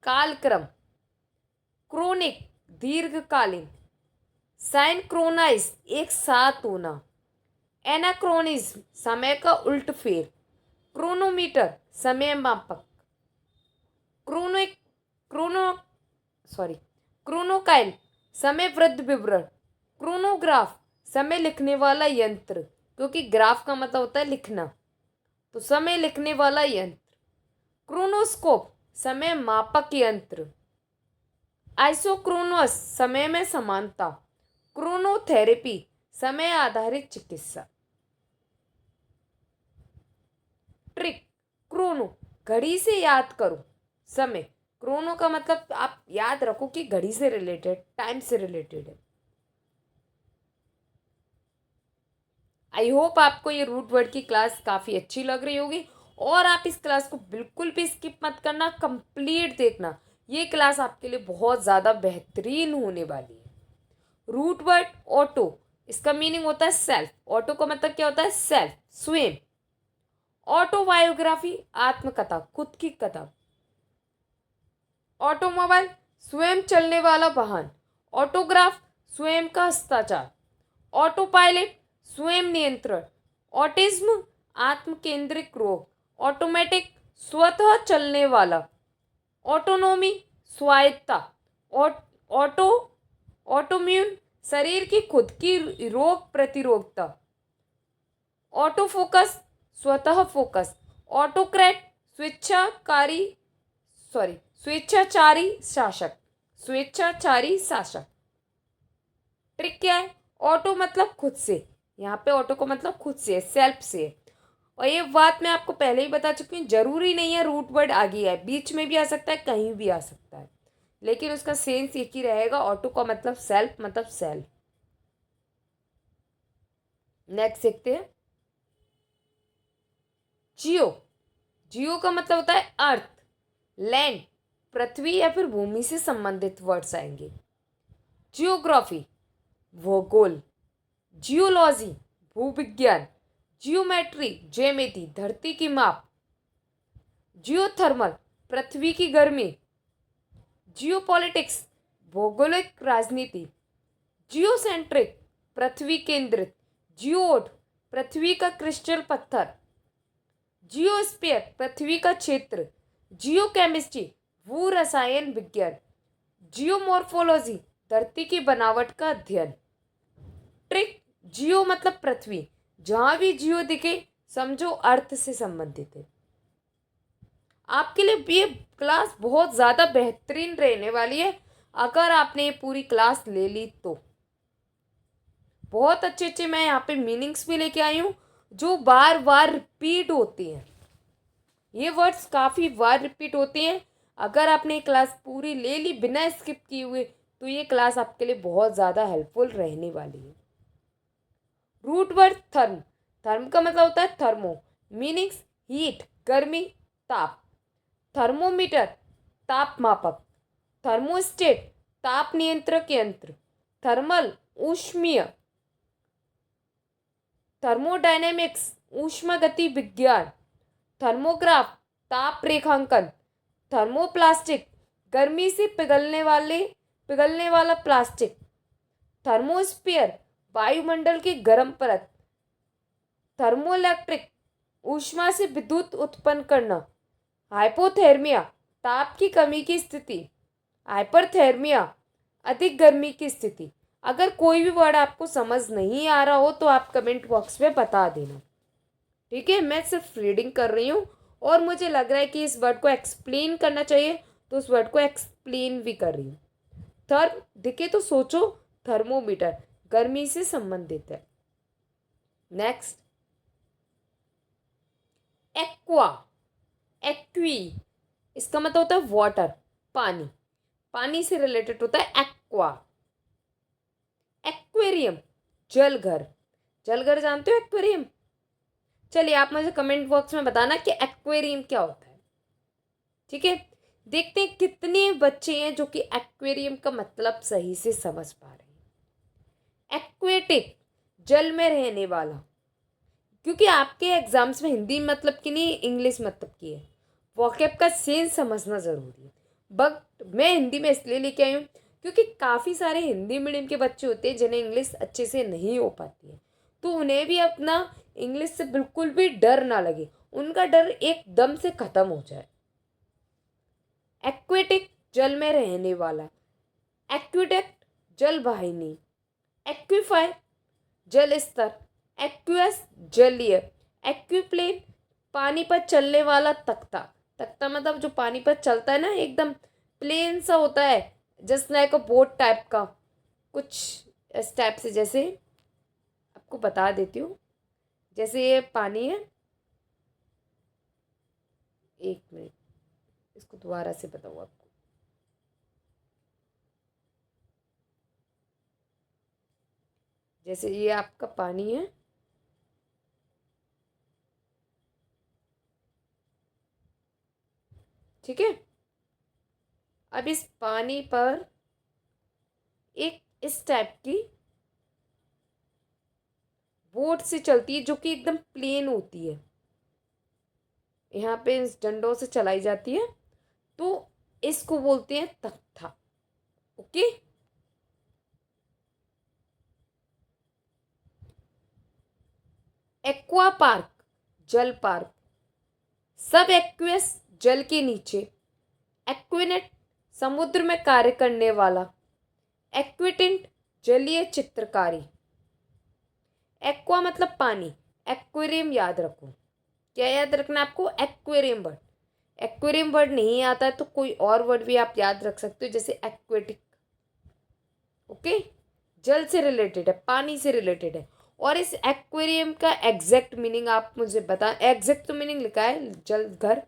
कालक्रम। क्रोनिक, दीर्घकालीन। साइनक्रोनाइज, एक साथ होना। एनाक्रोनिज्म, समय का उल्ट फेर। क्रोनोमीटर, समय मापक। क्रोनिक क्रोनो सॉरी क्रोनोकाइल, समय वृद्ध विवरण। क्रोनोग्राफ, समय लिखने वाला यंत्र, क्योंकि ग्राफ का मतलब होता है लिखना, तो समय लिखने वाला यंत्र। क्रोनोस्कोप, समय मापक यंत्र। आइसोक्रोनस, समय में समानता। क्रोनोथेरेपी, समय आधारित चिकित्सा। ट्रिक, क्रोनो, घड़ी से याद करो समय। क्रोनो का मतलब आप याद रखो कि घड़ी से रिलेटेड, टाइम से रिलेटेड है। आई होप आपको ये रूट वर्ड की क्लास काफ़ी अच्छी लग रही होगी, और आप इस क्लास को बिल्कुल भी स्किप मत करना, कंप्लीट देखना। ये क्लास आपके लिए बहुत ज़्यादा बेहतरीन होने वाली है। रूट वर्ड ऑटो, इसका मीनिंग होता है सेल्फ। ऑटो का मतलब क्या होता है? सेल्फ, स्वयं। ऑटोबायोग्राफी, आत्मकथा, खुद की कथा। ऑटोमोबाइल, स्वयं चलने वाला वाहन। ऑटोग्राफ, स्वयं का हस्ताक्षर। ऑटोपायलट, स्वयं नियंत्रण। ऑटिज्म, आत्म केंद्रित रोग। ऑटोमेटिक, स्वतः चलने वाला। ऑटोनोमी, स्वायत्ता। ऑटो ऑटोम्यून, शरीर की खुद की रोग प्रतिरोधकता। ऑटो फोकस, स्वतः फोकस। ऑटोक्रेट, स्वेच्छाकारी स्वेच्छाचारी शासक, स्वेच्छाचारी शासक। ट्रिक क्या है? ऑटो मतलब खुद से, यहाँ पे ऑटो को मतलब खुद से, सेल्फ से। और ये बात मैं आपको पहले ही बता चुकी हूँ, जरूरी नहीं है रूट वर्ड आगे है, बीच में भी आ सकता है, कहीं भी आ सकता है, लेकिन उसका सेंस एक ही रहेगा। ऑटो का मतलब सेल्फ, मतलब सेल्फ। नेक्स्ट देखते हैं जियो। जियो का मतलब होता है अर्थ, लैंड, पृथ्वी या फिर भूमि से संबंधित वर्ड्स आएंगे। जियोग्राफी, भूगोल। जियोलॉजी, भूविज्ञान। जियोमेट्री, ज्यामिति, धरती की माप। जियोथर्मल, पृथ्वी की गर्मी। जियोपॉलिटिक्स, भौगोलिक राजनीति। जियोसेंट्रिक, पृथ्वी केंद्रित। जियोड, पृथ्वी का क्रिस्टल पत्थर। जियोस्फीयर, पृथ्वी का क्षेत्र। जियोकेमिस्ट्री, भू रसायन विज्ञान। जियोमॉर्फोलॉजी, धरती की बनावट का अध्ययन। ट्रिक, जियो मतलब पृथ्वी, जहां भी जियो दिखे समझो अर्थ से संबंधित है। आपके लिए ये क्लास बहुत ज़्यादा बेहतरीन रहने वाली है अगर आपने ये पूरी क्लास ले ली तो। बहुत अच्छे अच्छे मैं यहाँ पे मीनिंग्स भी लेके आई हूँ जो बार बार रिपीट होती हैं। ये वर्ड्स काफ़ी बार रिपीट होती हैं। अगर आपने ये क्लास पूरी ले ली बिना स्किप किए हुए तो ये क्लास आपके लिए बहुत ज़्यादा हेल्पफुल रहने वाली है। रूट वर्ड थर्म, थर्म का मतलब होता है थर्मो, मीनिंग्स हीट, गर्मी, ताप। थर्मोमीटर, ताप मापक। थर्मोस्टेट, ताप नियंत्रक यंत्र। थर्मल, ऊष्मीय। थर्मोडायनेमिक्स, ऊष्मागति विज्ञान। थर्मोग्राफ, ताप रेखांकन। थर्मोप्लास्टिक, गर्मी से पिघलने वाला प्लास्टिक। थर्मोस्फीयर, वायुमंडल की गर्म परत, थर्मोइलेक्ट्रिक, ऊष्मा से विद्युत उत्पन्न करना, हाइपोथर्मिया, ताप की कमी की स्थिति, हाइपरथर्मिया, अधिक गर्मी की स्थिति। अगर कोई भी वर्ड आपको समझ नहीं आ रहा हो तो आप कमेंट बॉक्स में बता देना, ठीक है। मैं सिर्फ रीडिंग कर रही हूँ और मुझे लग रहा है कि इस वर्ड को एक्सप्लेन करना चाहिए, तो उस वर्ड को एक्सप्लेन भी कर रही हूँ। थर्म दिखे तो सोचो, थर्मोमीटर, गर्मी से संबंधित है। नेक्स्ट, एक्वा, एक्वी, इसका मतलब होता है वाटर, पानी, पानी से रिलेटेड होता है एक्वा। एक्वेरियम, जलघर, जलघर जानते हो एक्वेरियम? चलिए आप मुझे कमेंट बॉक्स में बताना कि एक्वेरियम क्या होता है, ठीक है। देखते हैं कितने बच्चे हैं जो कि एक्वेरियम का मतलब सही से समझ पा रहे हैं। एक्वेटिक, जल में रहने वाला, क्योंकि आपके एग्जाम्स में हिंदी मतलब की नहीं इंग्लिश मतलब की है, वोकैब का सेंस समझना ज़रूरी है। बट मैं हिंदी में इसलिए लेके आई हूँ क्योंकि काफ़ी सारे हिंदी मीडियम के बच्चे होते हैं जिन्हें इंग्लिश अच्छे से नहीं हो पाती है, तो उन्हें भी अपना इंग्लिश से बिल्कुल भी डर ना लगे, उनका डर एकदम से ख़त्म हो जाए। एक्वेटिक, जल में रहने वाला, एक्विडक्ट, जल वाहिनी, एक्विफायर, जल स्तर, एक्वियस, जलीय, एक्विप्लेन, पानी पर चलने वाला तख्ता, तख्ता मतलब जो पानी पर चलता है ना, एकदम प्लेन सा होता है, जस्ट लाइक अ बोट टाइप का, कुछ इस टाइप से। जैसे आपको बता देती हूँ, जैसे ये पानी है, एक मिनट इसको दोबारा से बताऊँ आपको। जैसे ये आपका पानी है, ठीक है। अब इस पानी पर एक इस टाइप की बोट से चलती है जो कि एकदम प्लेन होती है, यहाँ पे इस डंडों से चलाई जाती है, तो इसको बोलते हैं तख्ता। ओके, एक्वा पार्क, जल पार्क, सब एक्वेस, जल के नीचे, एक्विनेट, समुद्र में कार्य करने वाला, एक्विटेंट, जलीय चित्रकारी। एक्वा मतलब पानी, एक्वेरियम याद रखो, क्या याद रखना आपको? Aquarium word. एक्वेरियम वर्ड नहीं आता है तो कोई और वर्ड भी आप याद रख सकते हो, जैसे एक्वेटिक। ओके, जल से रिलेटेड है, पानी से रिलेटेड है। और इस एक्वेरियम का एग्जैक्ट मीनिंग आप मुझे बता, एग्जैक्ट तो मीनिंग लिखा है जल घर,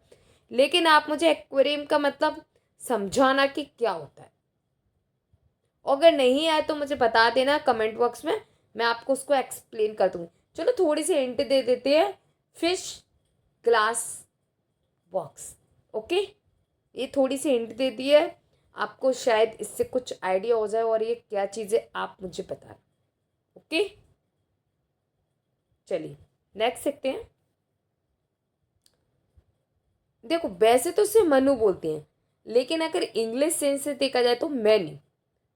लेकिन आप मुझे एक्वेरियम का मतलब समझाना कि क्या होता है। अगर नहीं आए तो मुझे बता देना कमेंट बॉक्स में, मैं आपको उसको एक्सप्लेन कर दूँगी। चलो थोड़ी सी हिंट दे देते हैं, फिश ग्लास बॉक्स। ओके, ये थोड़ी सी हिंट दे दी है आपको, शायद इससे कुछ आइडिया हो जाए और ये क्या चीज़ है आप मुझे बता। ओके, चलिए नेक्स्ट देखते हैं। देखो वैसे तो इसे मनु बोलते हैं, लेकिन अगर इंग्लिश सेंस से देखा जाए तो मेन्यू,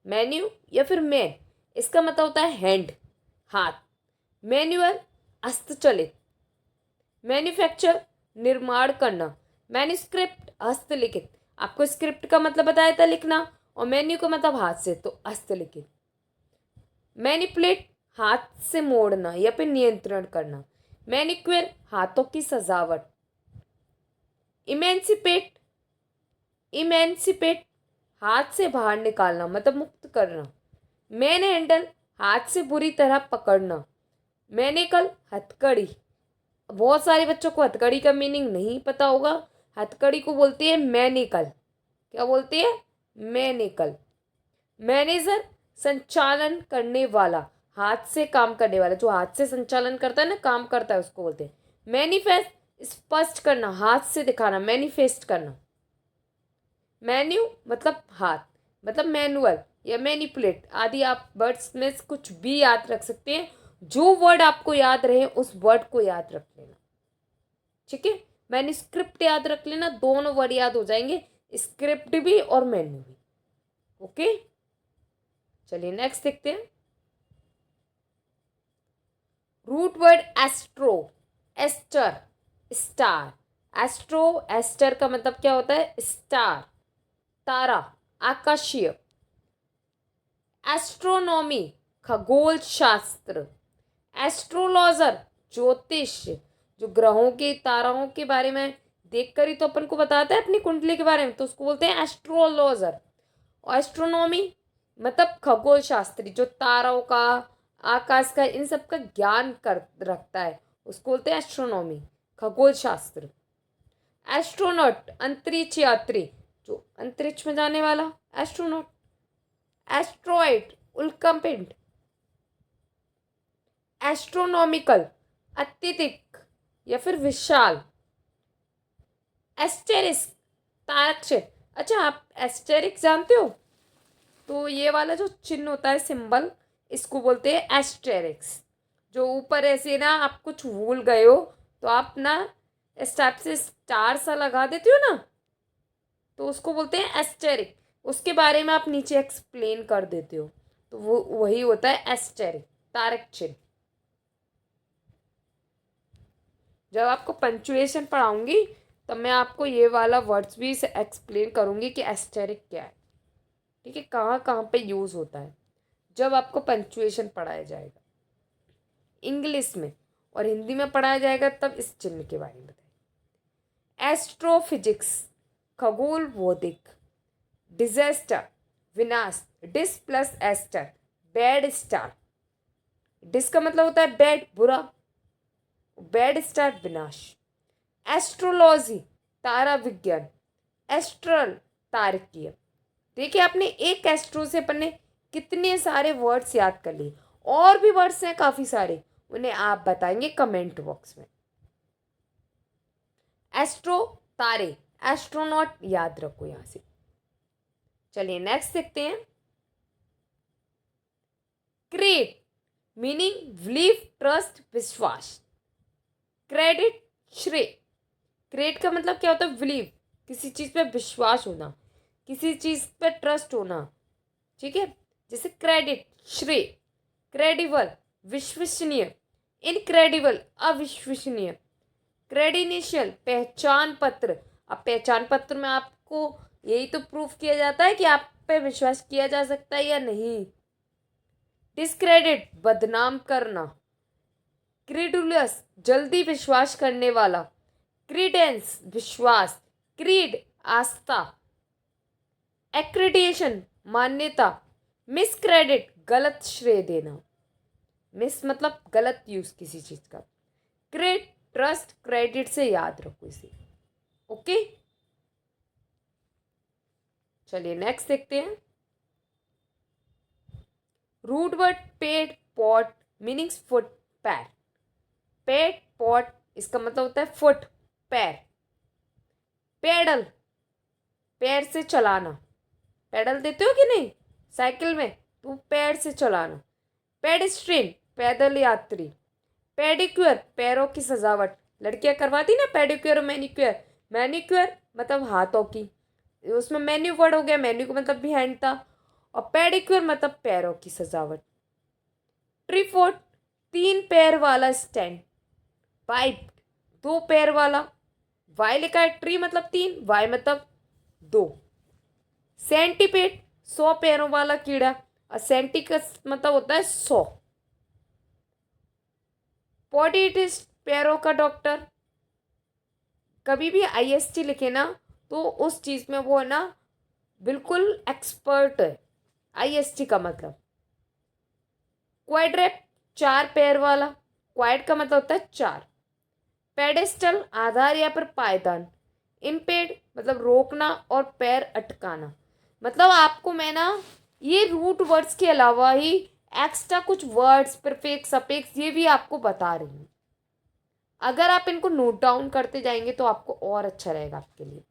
मेन्यू या फिर मैन, इसका मतलब होता है हैंड, हाथ। मैन्युअल, हस्तचलित। मैन्युफैक्चर, निर्माण करना। मैन्युस्क्रिप्ट, हस्तलिखित, आपको स्क्रिप्ट का मतलब बताया था लिखना, और मेन्यू का मतलब हाथ से, तो हस्तलिखित। मैनिपुलेट, हाथ से मोड़ना या फिर नियंत्रण करना। मैनिक्योर, हाथों की सजावट। इमेंसिपेट, इमेंसिपेट, हाथ से बाहर निकालना मतलब मुक्त करना। मैन हैंडल, हाथ से बुरी तरह पकड़ना। मैनिकल, हथकड़ी। बहुत सारे बच्चों को हथकड़ी का मीनिंग नहीं पता होगा, हथकड़ी को बोलते हैं मैनिकल। क्या बोलते हैं? मैनिकल। मैनेजर, संचालन करने वाला, हाथ से काम करने वाला, जो हाथ से संचालन करता है ना, काम करता है, उसको बोलते हैं। मैनिफेस्ट, स्पष्ट करना, हाथ से दिखाना, मैनिफेस्ट करना। मेन्यू मतलब हाथ, मतलब मैनुअल या मैनिपुलेट आदि। आप वर्ड्स में से कुछ भी याद रख सकते हैं, जो वर्ड आपको याद रहे उस वर्ड को याद रख लेना, ठीक है। मैन्युस्क्रिप्ट याद रख लेना, दोनों वर्ड याद हो जाएंगे, स्क्रिप्ट भी और मेन्यू भी। ओके, चलिए नेक्स्ट देखते हैं। Root word astro, aster, star. Astro, aster का मतलब क्या होता है? स्टार, तारा, आकाशीय। एस्ट्रोनॉमी, खगोल शास्त्र। एस्ट्रोलॉजर, ज्योतिष, जो ग्रहों के ताराओं के बारे में देखकर ही तो अपन को बताता है अपनी कुंडली के बारे में, तो उसको बोलते हैं एस्ट्रोलॉजर। और एस्ट्रोनॉमी मतलब खगोल शास्त्री, जो तारों का, आकाश का, इन सब का ज्ञान कर रखता है, उसको बोलते हैं एस्ट्रोनॉमी, खगोल शास्त्र। एस्ट्रोनॉट, अंतरिक्ष यात्री, जो अंतरिक्ष में जाने वाला, एस्ट्रोनॉट। एस्ट्रॉइड, उल्कापिंड। एस्ट्रोनॉमिकल, अत्यधिक या फिर विशाल। एस्टेरिस्क, तारक। अच्छा, आप एस्टेरिक जानते हो? तो ये वाला जो चिन्ह होता है, सिंबल, इसको बोलते हैं एस्टेरिक्स। जो ऊपर ऐसे ना आप कुछ भूल गए हो तो आप ना इस टाइप से स्टार सा लगा देते हो ना, तो उसको बोलते हैं एस्टेरिक। उसके बारे में आप नीचे एक्सप्लेन कर देते हो, तो वो वही होता है एस्टेरिक, तारक चिन्ह। जब आपको पंचुएशन पढ़ाऊंगी तब मैं आपको ये वाला वर्ड्स भी एक्सप्लेन करूंगी कि एस्टेरिक क्या है, ठीक है, कहाँ कहाँ पे यूज़ होता है, जब आपको पंचुएशन पढ़ाया जाएगा इंग्लिश में, और हिंदी में पढ़ाया जाएगा तब इस चिन्ह के बारे में बताएं। एस्ट्रोफिजिक्स, खगोल भौतिक। डिजास्टर, विनाश। Dis plus aster, bad star. Dis का मतलब होता है बैड, बुरा, बैड स्टार, विनाश। एस्ट्रोलॉजी, तारा विज्ञान। एस्ट्रल, तारकीय। देखिए, आपने एक एस्ट्रो से अपन ने कितने सारे वर्ड्स याद कर लिए, और भी वर्ड्स हैं काफी सारे, उन्हें आप बताएंगे कमेंट बॉक्स में। एस्ट्रो, तारे, एस्ट्रोनॉट याद रखो यहां से। चलिए नेक्स्ट देखते हैं। क्रेड, मीनिंग बिलीव, ट्रस्ट, विश्वास। क्रेडिट, श्रेय। क्रेड का मतलब क्या होता है? बिलीव, किसी चीज पे विश्वास होना, किसी चीज पे ट्रस्ट होना, ठीक है, जैसे क्रेडिट, श्रेय। क्रेडिबल, विश्वसनीय। इनक्रेडिबल, अविश्वसनीय। क्रेडेंशियल, पहचान पत्र। अब पहचान पत्र में आपको यही तो प्रूफ किया जाता है कि आप पे विश्वास किया जा सकता है या नहीं। डिस्क्रेडिट, बदनाम करना। क्रीडुलस, जल्दी विश्वास करने वाला। क्रीडेंस, विश्वास। क्रीड, आस्था। एक्रेडिएशन, मान्यता। मिसक्रेडिट, गलत श्रेय देना। मिस मतलब गलत यूज किसी चीज का। क्रेड, ट्रस्ट, क्रेडिट से याद रखो इसे, ओके। चलिए नेक्स्ट देखते हैं। Root word ped, pod, meanings foot, पैर। पेड, पॉट, इसका मतलब होता है फुट, पैर। पेडल, पैर से चलाना। पेडल देते हो कि नहीं साइकिल में, तो पैर से चलाना। पेडिस्ट्रियन, पैदल यात्री। पेडिक्योर, पैरों की सजावट, लड़कियां करवाती ना पेडिक्योर और मैनिक्योर। मैनिक्योर मतलब हाथों की, उसमें मेन्यू वर्ड हो गया, मेन्यू का मतलब भी हैंड था, और पेडिक्योर मतलब पैरों की सजावट। ट्रीफोट, तीन पैर वाला स्टैंड। पाइप, दो पैर वाला। वाई लिखा है, ट्री मतलब तीन, वाई मतलब दो। सेंटीपेड, 100 पैरों वाला कीड़ा, और सेंटी का मतलब होता है 100। पॉडियट्रिस्ट, पैरों का डॉक्टर। कभी भी IST लिखे ना तो उस चीज में वो है ना बिल्कुल एक्सपर्ट है, IST का मतलब। क्वाड्रेप, चार पैर वाला। क्वाड का मतलब होता है चार। पेडेस्टल, आधार या फिर पायदान। इम्पेड मतलब रोकना और पैर अटकाना। मतलब आपको मैं ना ये रूट वर्ड्स के अलावा ही एक्स्ट्रा कुछ वर्ड्स, प्रीफिक्स, सफिक्स, ये भी आपको बता रही हूँ। अगर आप इनको नोट डाउन करते जाएंगे तो आपको और अच्छा रहेगा आपके लिए।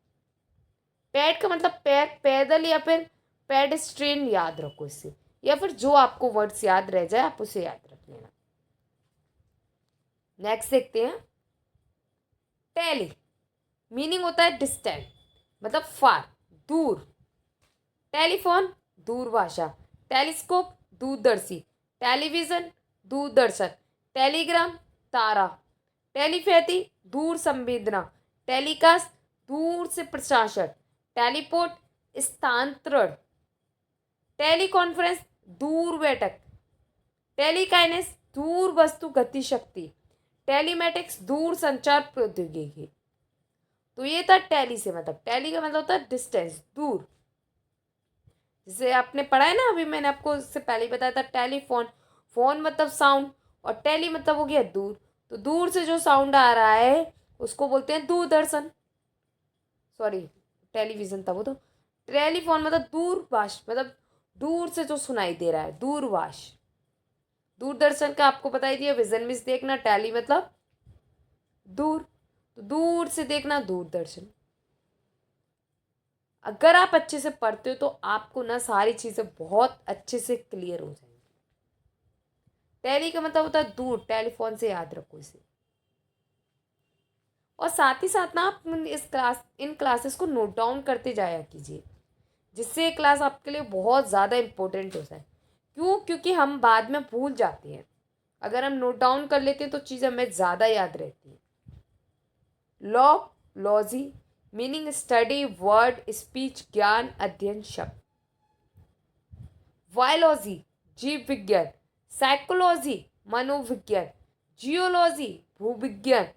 पैड का मतलब पैर, पैदल या फिर पेडेस्ट्रियन याद रखो इसे, या फिर जो आपको वर्ड्स याद रह जाए आप उसे याद रख लेना। नेक्स्ट देखते हैं। टेली, मीनिंग होता है डिस्टेंट, मतलब फार, दूर। टेलीफोन, दूरभाषा। टेलीस्कोप, दूरदर्शी। टेलीविजन, दूरदर्शन। टेलीग्राम तारा, टेलीपैथी दूर संवेदना, टेलीकास्ट दूर से प्रशासन, टेलीपोर्ट स्थानांतरण, टेलीकॉन्फ्रेंस दूर बैठक, टेलीकाइनेस दूर वस्तु गति शक्ति, टेलीमेटिक्स दूर संचार प्रौद्योगिकी। तो ये था टेली से मतलब, टेली का मतलब होता है डिस्टेंस, दूर। जैसे आपने पढ़ा है ना, अभी मैंने आपको इससे पहले ही बताया था, टेलीफोन, फोन मतलब साउंड, और टेली मतलब हो गया दूर। तो दूर से जो साउंड आ रहा है उसको बोलते हैं दूरदर्शन, सॉरी टेलीविजन था वो तो। टेलीफोन मतलब दूरभाष, मतलब दूर से जो सुनाई दे रहा है, दूरभाष। दूरदर्शन का आपको बता ही दिया, विजन में देखना, टैली मतलब दूर, तो दूर से देखना दूरदर्शन। अगर आप अच्छे से पढ़ते हो तो आपको ना सारी चीजें बहुत अच्छे से क्लियर हो जाएंगी। टैली का मतलब होता है दूर, टेलीफोन से याद रखो इसे। और साथ ही साथ ना आप इन क्लासेस को नोट डाउन करते जाया कीजिए, जिससे ये क्लास आपके लिए बहुत ज़्यादा इम्पोर्टेंट हो जाए। क्यों? क्योंकि हम बाद में भूल जाते हैं। अगर हम नोट डाउन कर लेते हैं तो चीज़ हमें ज़्यादा याद रहती है। Law, logy meaning study, word, speech, ज्ञान, अध्ययन, शब्द। बायोलॉजी जीव विज्ञान, साइकोलॉजी मनोविज्ञान, जियोलॉजी भूविज्ञान,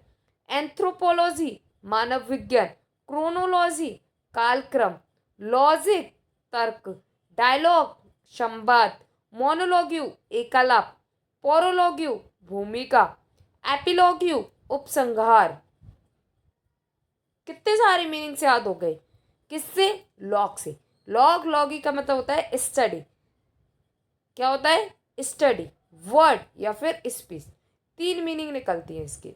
एंथ्रोपोलॉजी मानव विज्ञान, क्रोनोलॉजी कालक्रम, लॉजिक तर्क, डायलॉग संवाद, मोनोलॉग्यू एकालाप, पोरोलॉग्यू भूमिका, एपिलॉग्यू उपसंहार। कितने सारे मीनिंग्स याद हो गए? किससे? लॉग से। लॉग, लॉगी का मतलब होता है स्टडी। क्या होता है? स्टडी, वर्ड या फिर स्पीच। तीन मीनिंग निकलती है इसके।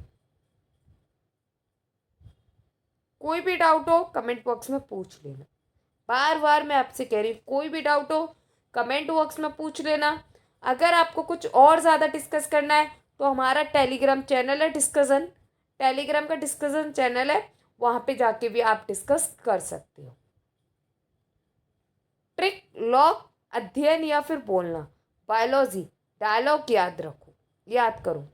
कोई भी डाउट हो कमेंट बॉक्स में पूछ लेना। बार बार मैं आपसे कह रही हूँ, कोई भी डाउट हो कमेंट बॉक्स में पूछ लेना। अगर आपको कुछ और ज़्यादा डिस्कस करना है तो हमारा टेलीग्राम चैनल है डिस्कशन, टेलीग्राम का डिस्कशन चैनल है, वहाँ पे जाके भी आप डिस्कस कर सकते हो। ट्रिक, लॉग अध्ययन या फिर बोलना, बायोलॉजी डायलॉग याद रखो, याद करो।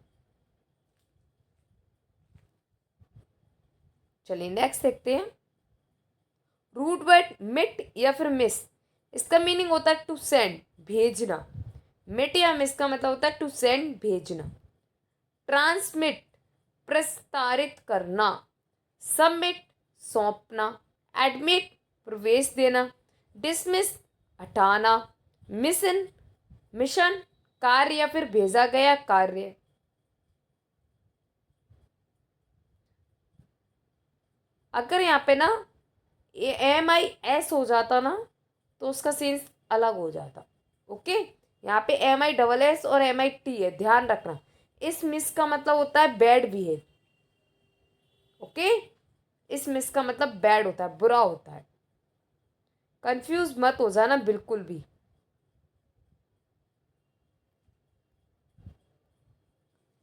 चलिए नेक्स्ट देखते हैं। रूट वर्ड मिट या फिर मिस, इसका मीनिंग होता है टू सेंड, भेजना। मिट या मिस का मतलब होता है टू सेंड, भेजना। ट्रांसमिट प्रसारित करना, सबमिट सौंपना, एडमिट प्रवेश देना, डिसमिस हटाना, मिशन मिशन कार्य या फिर भेजा गया कार्य। अगर यहाँ पे ना MIS हो जाता ना तो उसका सेंस अलग हो जाता। ओके, यहाँ पे MISS और MIT है, ध्यान रखना। इस मिस का मतलब होता है बैड बिहेव। ओके, इस मिस का मतलब बैड होता है, बुरा होता है। कंफ्यूज मत हो जाना बिल्कुल भी।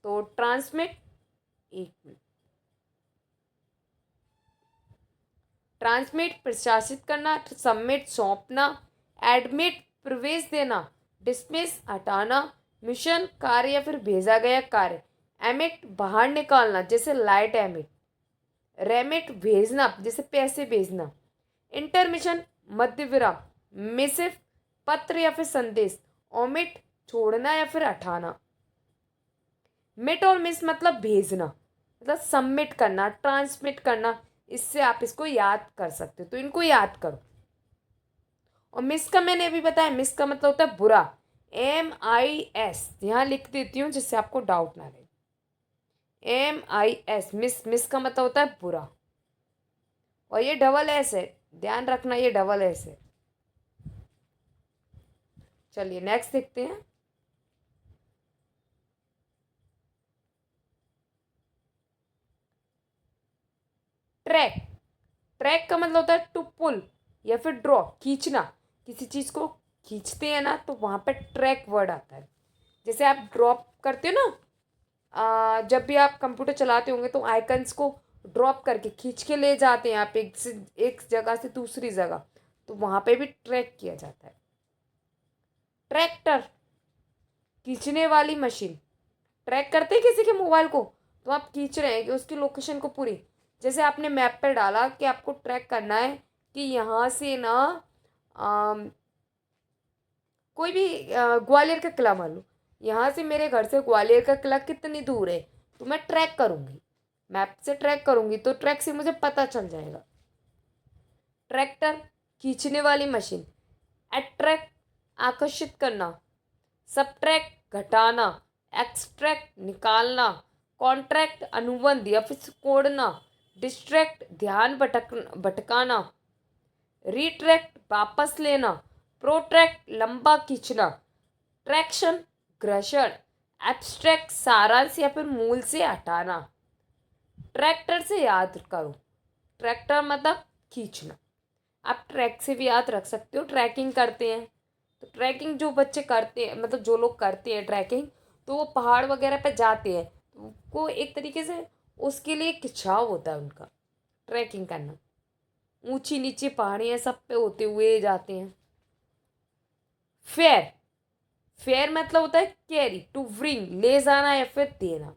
तो ट्रांसमिट, एक मिनट, ट्रांसमिट प्रशासित करना, सबमिट सौंपना, एडमिट प्रवेश देना, डिसमिस हटाना, मिशन कार्य या फिर भेजा गया कार्य, एमिट बाहर निकालना जैसे लाइट एमिट, रेमिट भेजना जैसे पैसे भेजना, इंटरमिशन मध्य विराम, मिसिव पत्र या फिर संदेश, ओमिट छोड़ना या फिर हटाना। मिट और मिस मतलब भेजना, मतलब सबमिट करना, ट्रांसमिट करना। इससे आप इसको याद कर सकते हो, तो इनको याद करो। और मिस का मैंने अभी बताया, मिस का मतलब होता है बुरा, MIS, यहाँ लिख देती हूँ जिससे आपको डाउट ना रहे। MIS मिस, मिस का मतलब होता है बुरा, और ये डबल एस है, ध्यान रखना ये डबल एस है। चलिए नेक्स्ट देखते हैं। ट्रैक, ट्रैक का मतलब होता है टू पुल या फिर ड्रॉ, खींचना। किसी चीज़ को खींचते हैं ना तो वहाँ पे ट्रैक वर्ड आता है। जैसे आप ड्रॉप करते हो ना, जब भी आप कंप्यूटर चलाते होंगे तो आइकन्स को ड्रॉप करके खींच के ले जाते हैं आप एक जगह से दूसरी जगह, तो वहाँ पे भी ट्रैक किया जाता है। ट्रैक्टर खींचने वाली मशीन, ट्रैक करते हैं किसी के मोबाइल को, तो आप खींच रहे हैं कि उसकी लोकेशन को पूरी, जैसे आपने मैप पे डाला कि आपको ट्रैक करना है कि यहाँ से ना कोई भी ग्वालियर का किला मान लो, यहाँ से मेरे घर से ग्वालियर का किला कितनी दूर है, तो मैं ट्रैक करूँगी, मैप से ट्रैक करूँगी, तो ट्रैक से मुझे पता चल जाएगा। ट्रैक्टर खींचने वाली मशीन। एट्रैक्ट आकर्षित करना। सबट्रैक्ट घटाना। एक्सट्रैक्ट निकालना। कॉन्ट्रैक्ट अनुबंध या फिर कोड़ना। डिस्ट्रैक्ट ध्यान भटकाना। रिट्रैक्ट वापस लेना। प्रोट्रैक्ट लंबा खींचना। ट्रैक्शन घर्षण। एब्स्ट्रैक्ट सारांश या फिर मूल से हटाना। ट्रैक्टर से याद करो, ट्रैक्टर मतलब खींचना, आप ट्रैक से भी याद रख सकते हो, ट्रैकिंग करते हैं तो ट्रैकिंग जो बच्चे करते हैं, मतलब जो लोग करते हैं ट्रैकिंग, तो वो पहाड़ वगैरह पे जाते हैं, तो वो एक तरीके से उसके लिए एक खिंचाव होता है उनका, ट्रैकिंग करना। ऊंची नीची पहाड़ियाँ सब पे होते हुए जाते हैं। फेयर, फेयर मतलब होता है कैरी, टू ब्रिंग, ले जाना या फिर देना।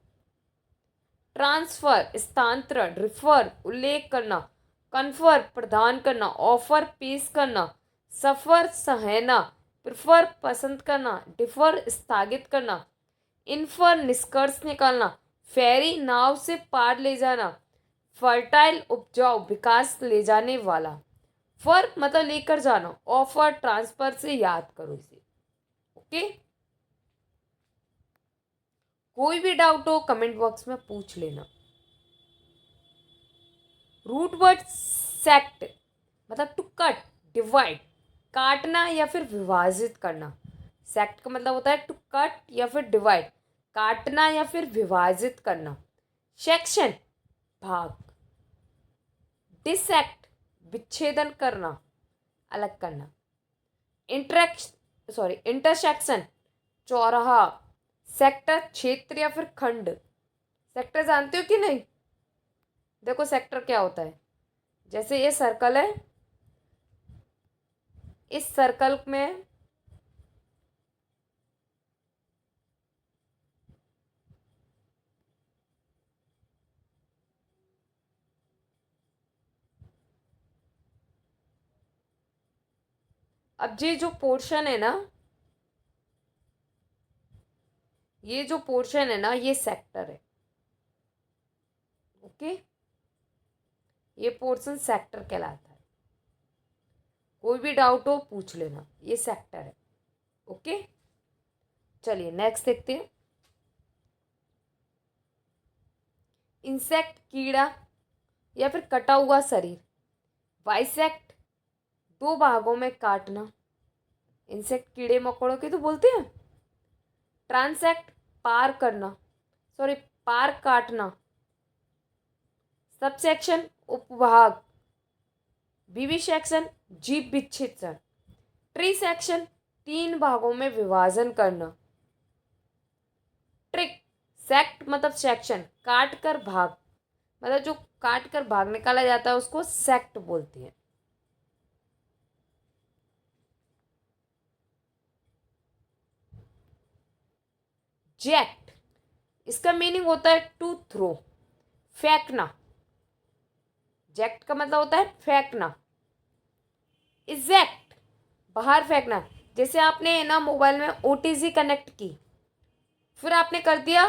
ट्रांसफर स्थानांतरण। रिफर उल्लेख करना। कन्फर प्रदान करना। ऑफर पेश करना। सफर सहना। प्रिफर पसंद करना। डिफर स्थगित करना। इन्फर निष्कर्ष निकालना। फेरी नाव से पार ले जाना। फर्टाइल उपजाऊ विकास ले जाने वाला। फर मतलब लेकर जाना। ऑफर ट्रांसफर से याद करो इसे। ओके, कोई भी डाउट हो कमेंट बॉक्स में पूछ लेना। रूट वर्ड सेक्ट मतलब टू कट, डिवाइड, काटना या फिर विभाजित करना। सेक्ट का मतलब होता है टू कट या फिर डिवाइड, काटना या फिर विभाजित करना। सेक्शन भाग। डिसेक्ट विच्छेदन करना, अलग करना। इंटरसेक्शन चौराहा। सेक्टर क्षेत्र या फिर खंड। सेक्टर जानते हो कि नहीं? देखो सेक्टर क्या होता है, जैसे ये सर्कल है, इस सर्कल में अब ये जो पोर्शन है ना, ये जो पोर्शन है ना, ये सेक्टर है। ओके, ये पोर्शन सेक्टर कहलाता है। कोई भी डाउट हो पूछ लेना, ये सेक्टर है। ओके, चलिए नेक्स्ट देखते हैं। इंसेक्ट कीड़ा या फिर कटा हुआ शरीर। बाइसेक्ट दो भागों में काटना। इंसेक्ट कीड़े मकोड़ों के तो बोलते हैं। ट्रांसेक्ट पार करना, सॉरी पार काटना। सबसेक्शन उपभाग। विविसेक्शन जीव विच्छेदन। ट्री सेक्शन तीन भागों में विभाजन करना। ट्रिक सेक्ट मतलब सेक्शन, काट कर भाग, मतलब जो काट कर भाग निकाला जाता है उसको सेक्ट बोलते हैं। जैक्ट, इसका मीनिंग होता है टू थ्रो, फेंकना। जैक्ट का मतलब होता है फेंकना। इजेक्ट बाहर फेंकना, जैसे आपने ना मोबाइल में ओटीजी कनेक्ट की, फिर आपने कर दिया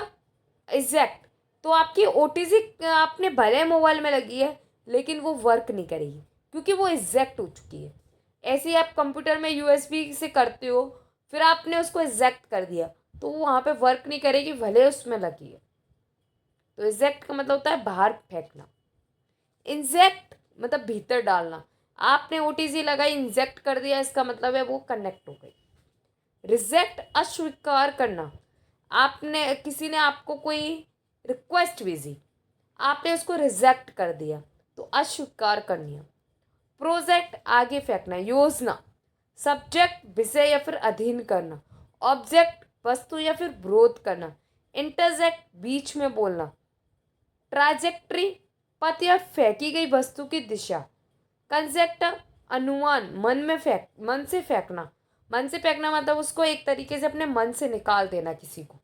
इजेक्ट, तो आपकी ओटीजी आपने भले मोबाइल में लगी है लेकिन वो वर्क नहीं करेगी क्योंकि वो इजेक्ट हो चुकी है। ऐसे ही आप कंप्यूटर में यूएसबी से करते हो, फिर आपने उसको इजेक्ट कर दिया तो वो वहाँ पे वर्क नहीं करेगी भले उसमें लगी है। तो इजेक्ट का मतलब होता है बाहर फेंकना। इंजेक्ट मतलब भीतर डालना, आपने ओटीजी लगाई इंजेक्ट कर दिया, इसका मतलब है वो कनेक्ट हो गई। रिजेक्ट अस्वीकार करना, आपने किसी ने आपको कोई रिक्वेस्ट भेजी, आपने उसको रिजेक्ट कर दिया तो अस्वीकार करनी है। प्रोजेक्ट आगे फेंकना, योजना। सब्जेक्ट विषय या फिर अधीन करना। ऑब्जेक्ट वस्तु या फिर विरोध करना। इंटरजेक्ट बीच में बोलना। ट्राजेक्ट्री पथ या फेंकी गई वस्तु की दिशा। कंजेक्टर अनुमान, मन से फेंकना। मन से फेंकना मतलब उसको एक तरीके से अपने मन से निकाल देना किसी को।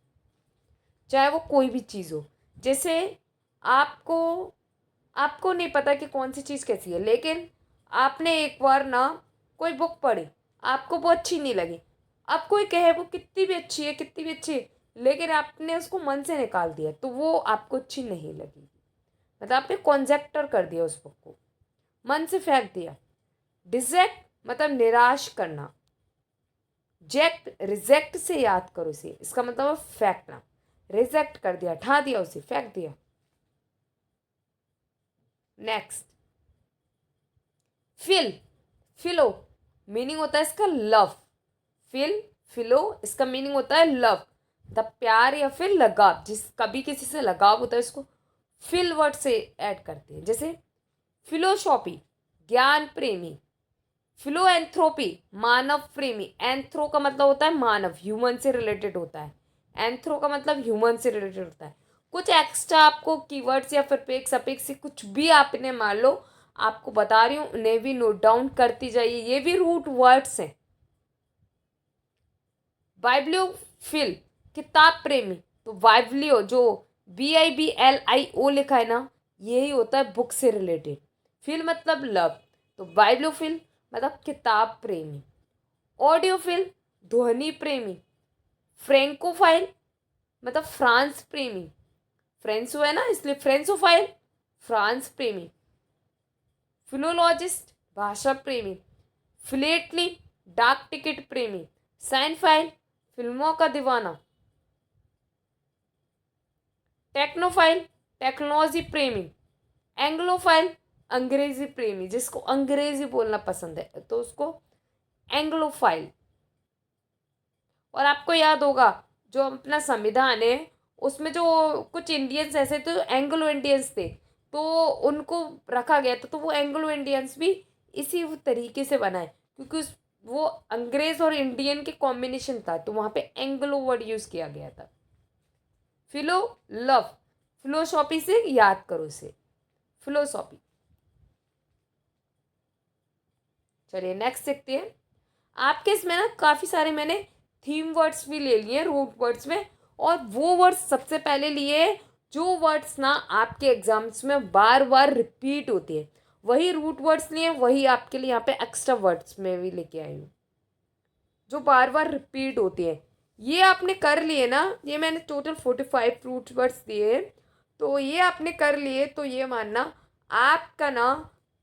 चाहे वो कोई भी चीज़ हो। जैसे आपको आपको नहीं पता कि कौन सी चीज़ कैसी है, लेकिन आपने एक बार ना कोई बुक पढ़ी, आपको वो अच्छी नहीं लगी। अब कोई कहे वो कितनी भी अच्छी है, कितनी भी अच्छी है, लेकिन आपने उसको मन से निकाल दिया तो वो आपको अच्छी नहीं लगी। मतलब आपने कॉन्जेक्टर कर दिया उस बुक को, मन से फेंक दिया। डिजेक्ट मतलब निराश करना। जेक्ट रिजेक्ट से याद करो इसे, इसका मतलब है फेंकना। रिजेक्ट कर दिया, हटा दिया, उसे फेंक दिया। नेक्स्ट, फिल फिलो मीनिंग होता है इसका लव। फिल फिलो इसका मीनिंग होता है लव, द प्यार या फिर लगाव। जिस कभी किसी से लगाव होता है इसको फिल वर्ड से ऐड करते हैं। जैसे फिलोसॉफी ज्ञान प्रेमी, फिलोएंथ्रोपी मानव प्रेमी। एंथ्रो का मतलब होता है मानव, ह्यूमन से रिलेटेड होता है। एंथ्रो का मतलब ह्यूमन से रिलेटेड होता है। कुछ एक्स्ट्रा आपको कीवर्ड्स या फिर पेक्स अपेक्स से कुछ भी आपने मान लो, आपको बता रही हूँ, उन्हें भी नोट डाउन करती जाइए, ये भी रूट वर्ड्स हैं। बाइब्लियोफिल किताब प्रेमी, तो बाइब्लियो जो BIBLIO लिखा है ना, यही होता है बुक से रिलेटेड। फिल मतलब लव, तो बाइब्लियोफिल मतलब किताब प्रेमी। ऑडियोफिल ध्वनि प्रेमी। फ्रेंकोफाइल मतलब फ्रांस प्रेमी, फ्रेंच हुआ है ना इसलिए फ्रेंसोफाइल फ्रांस प्रेमी। फिलोलॉजिस्ट भाषा प्रेमी। फिलेटली डाक टिकट प्रेमी। साइनफाइल फिल्मों का दीवाना। टेक्नोफाइल टेक्नोलॉजी प्रेमी। एंग्लोफाइल अंग्रेजी प्रेमी, जिसको अंग्रेजी बोलना पसंद है तो उसको एंग्लोफाइल। और आपको याद होगा जो अपना संविधान है उसमें जो कुछ इंडियंस ऐसे तो एंग्लो इंडियंस थे, तो उनको रखा गया था, तो वो एंग्लो इंडियंस भी इसी तरीके से बना है, क्योंकि वो अंग्रेज और इंडियन के कॉम्बिनेशन था, तो वहाँ पे एंग्लो वर्ड यूज़ किया गया था। फिलो लव, फिलोसॉफी से याद करो इसे, फिलोसॉफी। चलिए नेक्स्ट देखते हैं। आपके इसमें ना काफ़ी सारे मैंने थीम वर्ड्स भी ले लिए रूट वर्ड्स में, और वो वर्ड्स सबसे पहले लिए जो वर्ड्स ना आपके एग्जाम्स में बार बार रिपीट होती है, वही रूट वर्ड्स लिए, वही आपके लिए यहाँ पे एक्स्ट्रा वर्ड्स में भी लेके आई हूँ जो बार बार रिपीट होती है। ये आपने कर लिए ना, ये मैंने टोटल 45 रूट वर्ड्स दिए, तो ये आपने कर लिए तो ये मानना आपका ना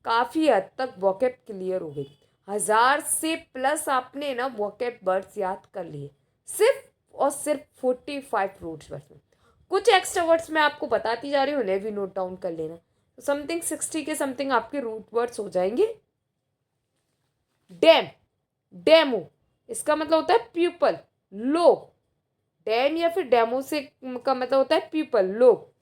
काफ़ी हद तक वॉकेब क्लियर हो गई। 1000 से प्लस आपने ना वॉकेब वर्ड्स याद कर लिए सिर्फ और सिर्फ 45 रूट वर्ड्स में। कुछ एक्स्ट्रा वर्ड्स मैं आपको बताती जा रही हूँ, उन्हें भी नोट डाउन कर लेना। तो समथिंग 60 के समथिंग आपके रूट वर्ड्स हो जाएंगे। डैम डेमो इसका मतलब होता है पीपल लोग। डैम या फिर डेमो से का मतलब होता है पीपल लोग।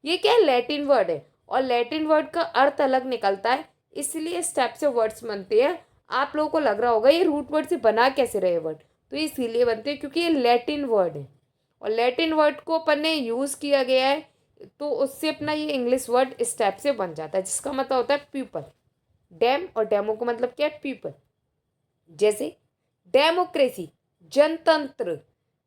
ये क्या है, लैटिन वर्ड है, और लैटिन वर्ड का अर्थ अलग निकलता है, इसलिए इस टाइप से वर्ड्स बनते हैं। आप लोगों को लग रहा होगा ये रूट वर्ड से बना कैसे रहे वर्ड, तो इसीलिए बनते हैं क्योंकि ये लैटिन वर्ड है, और लैटिन वर्ड को अपन ने यूज़ किया गया है, तो उससे अपना ये इंग्लिश वर्ड इस टाइप से बन जाता है, जिसका मतलब होता है पीपल। डैम और डेमो का मतलब क्या है, पीपल। जैसे डेमोक्रेसी जनतंत्र,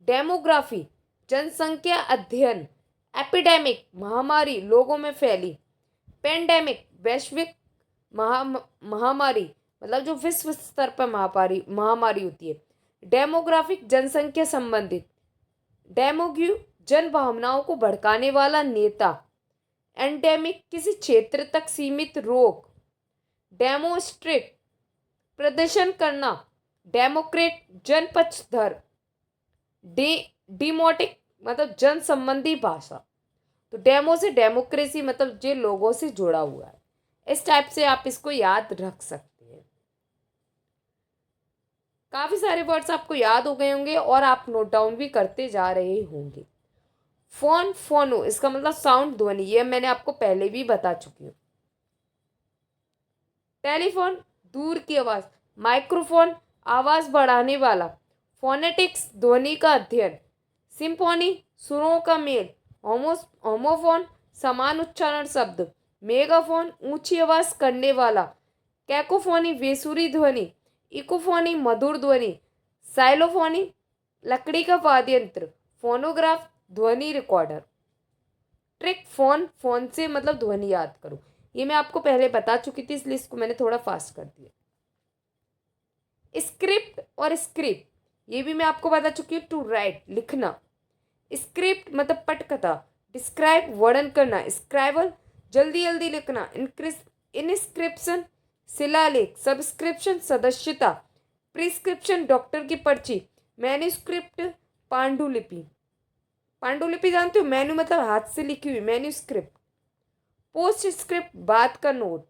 डेमोग्राफी जनसंख्या अध्ययन, एपिडेमिक महामारी लोगों में फैली, पेंडेमिक वैश्विक महामारी मतलब जो विश्व स्तर पर महामारी महामारी होती है, डेमोग्राफिक जनसंख्या संबंधित, डेमोग्यू जन भावनाओं को भड़काने वाला नेता, एंडेमिक किसी क्षेत्र तक सीमित रोग, डेमोस्ट्रेट प्रदर्शन करना, डेमोक्रेट जन पक्षधर, डिमोटिक मतलब जन संबंधी भाषा। तो डेमो से डेमोक्रेसी मतलब जो लोगों से जुड़ा हुआ है, इस टाइप से आप इसको याद रख सकते हैं। काफ़ी सारे वर्ड्स आपको याद हो गए होंगे और आप नोट डाउन भी करते जा रहे होंगे। फोन फोनो इसका मतलब साउंड ध्वनि, ये मैंने आपको पहले भी बता चुकी हूँ। टेलीफोन दूर की आवाज़, माइक्रोफोन आवाज़ बढ़ाने वाला, फोनेटिक्स ध्वनि का अध्ययन, सिम्फोनी सुरों का मेल, होमोफोन समान उच्चारण शब्द, मेगाफोन ऊंची आवाज़ करने वाला, कैकोफोनी बेसुरी ध्वनि, इकोफोनी मधुर ध्वनि, साइलोफोनी लकड़ी का वाद्य यंत्र, फोनोग्राफ ध्वनि रिकॉर्डर। ट्रिक फोन, फोन से मतलब ध्वनि याद करो, ये मैं आपको पहले बता चुकी थी इसलिए इसको मैंने थोड़ा फास्ट कर दिया। स्क्रिप्ट और स्क्रिप्ट, ये भी मैं आपको बता चुकी हूँ। टू राइट, लिखना। स्क्रिप्ट मतलब पटकथा। डिस्क्राइब, वर्णन करना। स्क्राइबल, जल्दी जल्दी लिखना। इनस्क्रिप्शन, शिलालेख। सब्सक्रिप्शन, सदस्यता। प्रिस्क्रिप्शन, डॉक्टर की पर्ची। मैन्युस्क्रिप्ट, पांडुलिपि। पांडुलिपि जानते हो, मैन्यू मतलब हाथ से लिखी हुई, मैन्युस्क्रिप्ट। पोस्ट स्क्रिप्ट, बात का नोट।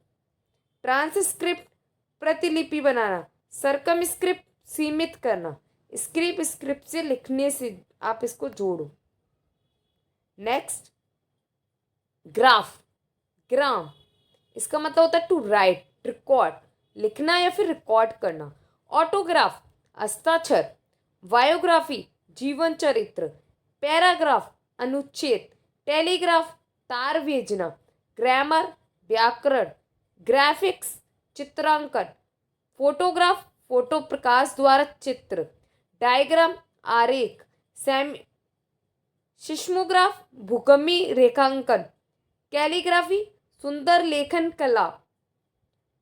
ट्रांसस्क्रिप्ट, प्रतिलिपि बनाना। सरकम स्क्रिप्ट, सीमित करना। स्क्रिप्ट, स्क्रिप्ट से लिखने से आप इसको जोड़ो। नेक्स्ट, ग्राफ, ग्राम, इसका मतलब होता है टू राइट, रिकॉर्ड, लिखना या फिर रिकॉर्ड करना। ऑटोग्राफ, हस्ताक्षर। बायोग्राफी, जीवन चरित्र। पैराग्राफ, अनुच्छेद। टेलीग्राफ, तार भेजना। ग्रामर, व्याकरण। ग्राफिक्स, चित्रांकन। फोटोग्राफ, फोटो प्रकाश द्वारा चित्र। डायग्राम, आरेख। सिस्मोग्राफ, भूकंपी रेखांकन। कैलीग्राफी, सुंदर लेखन कला।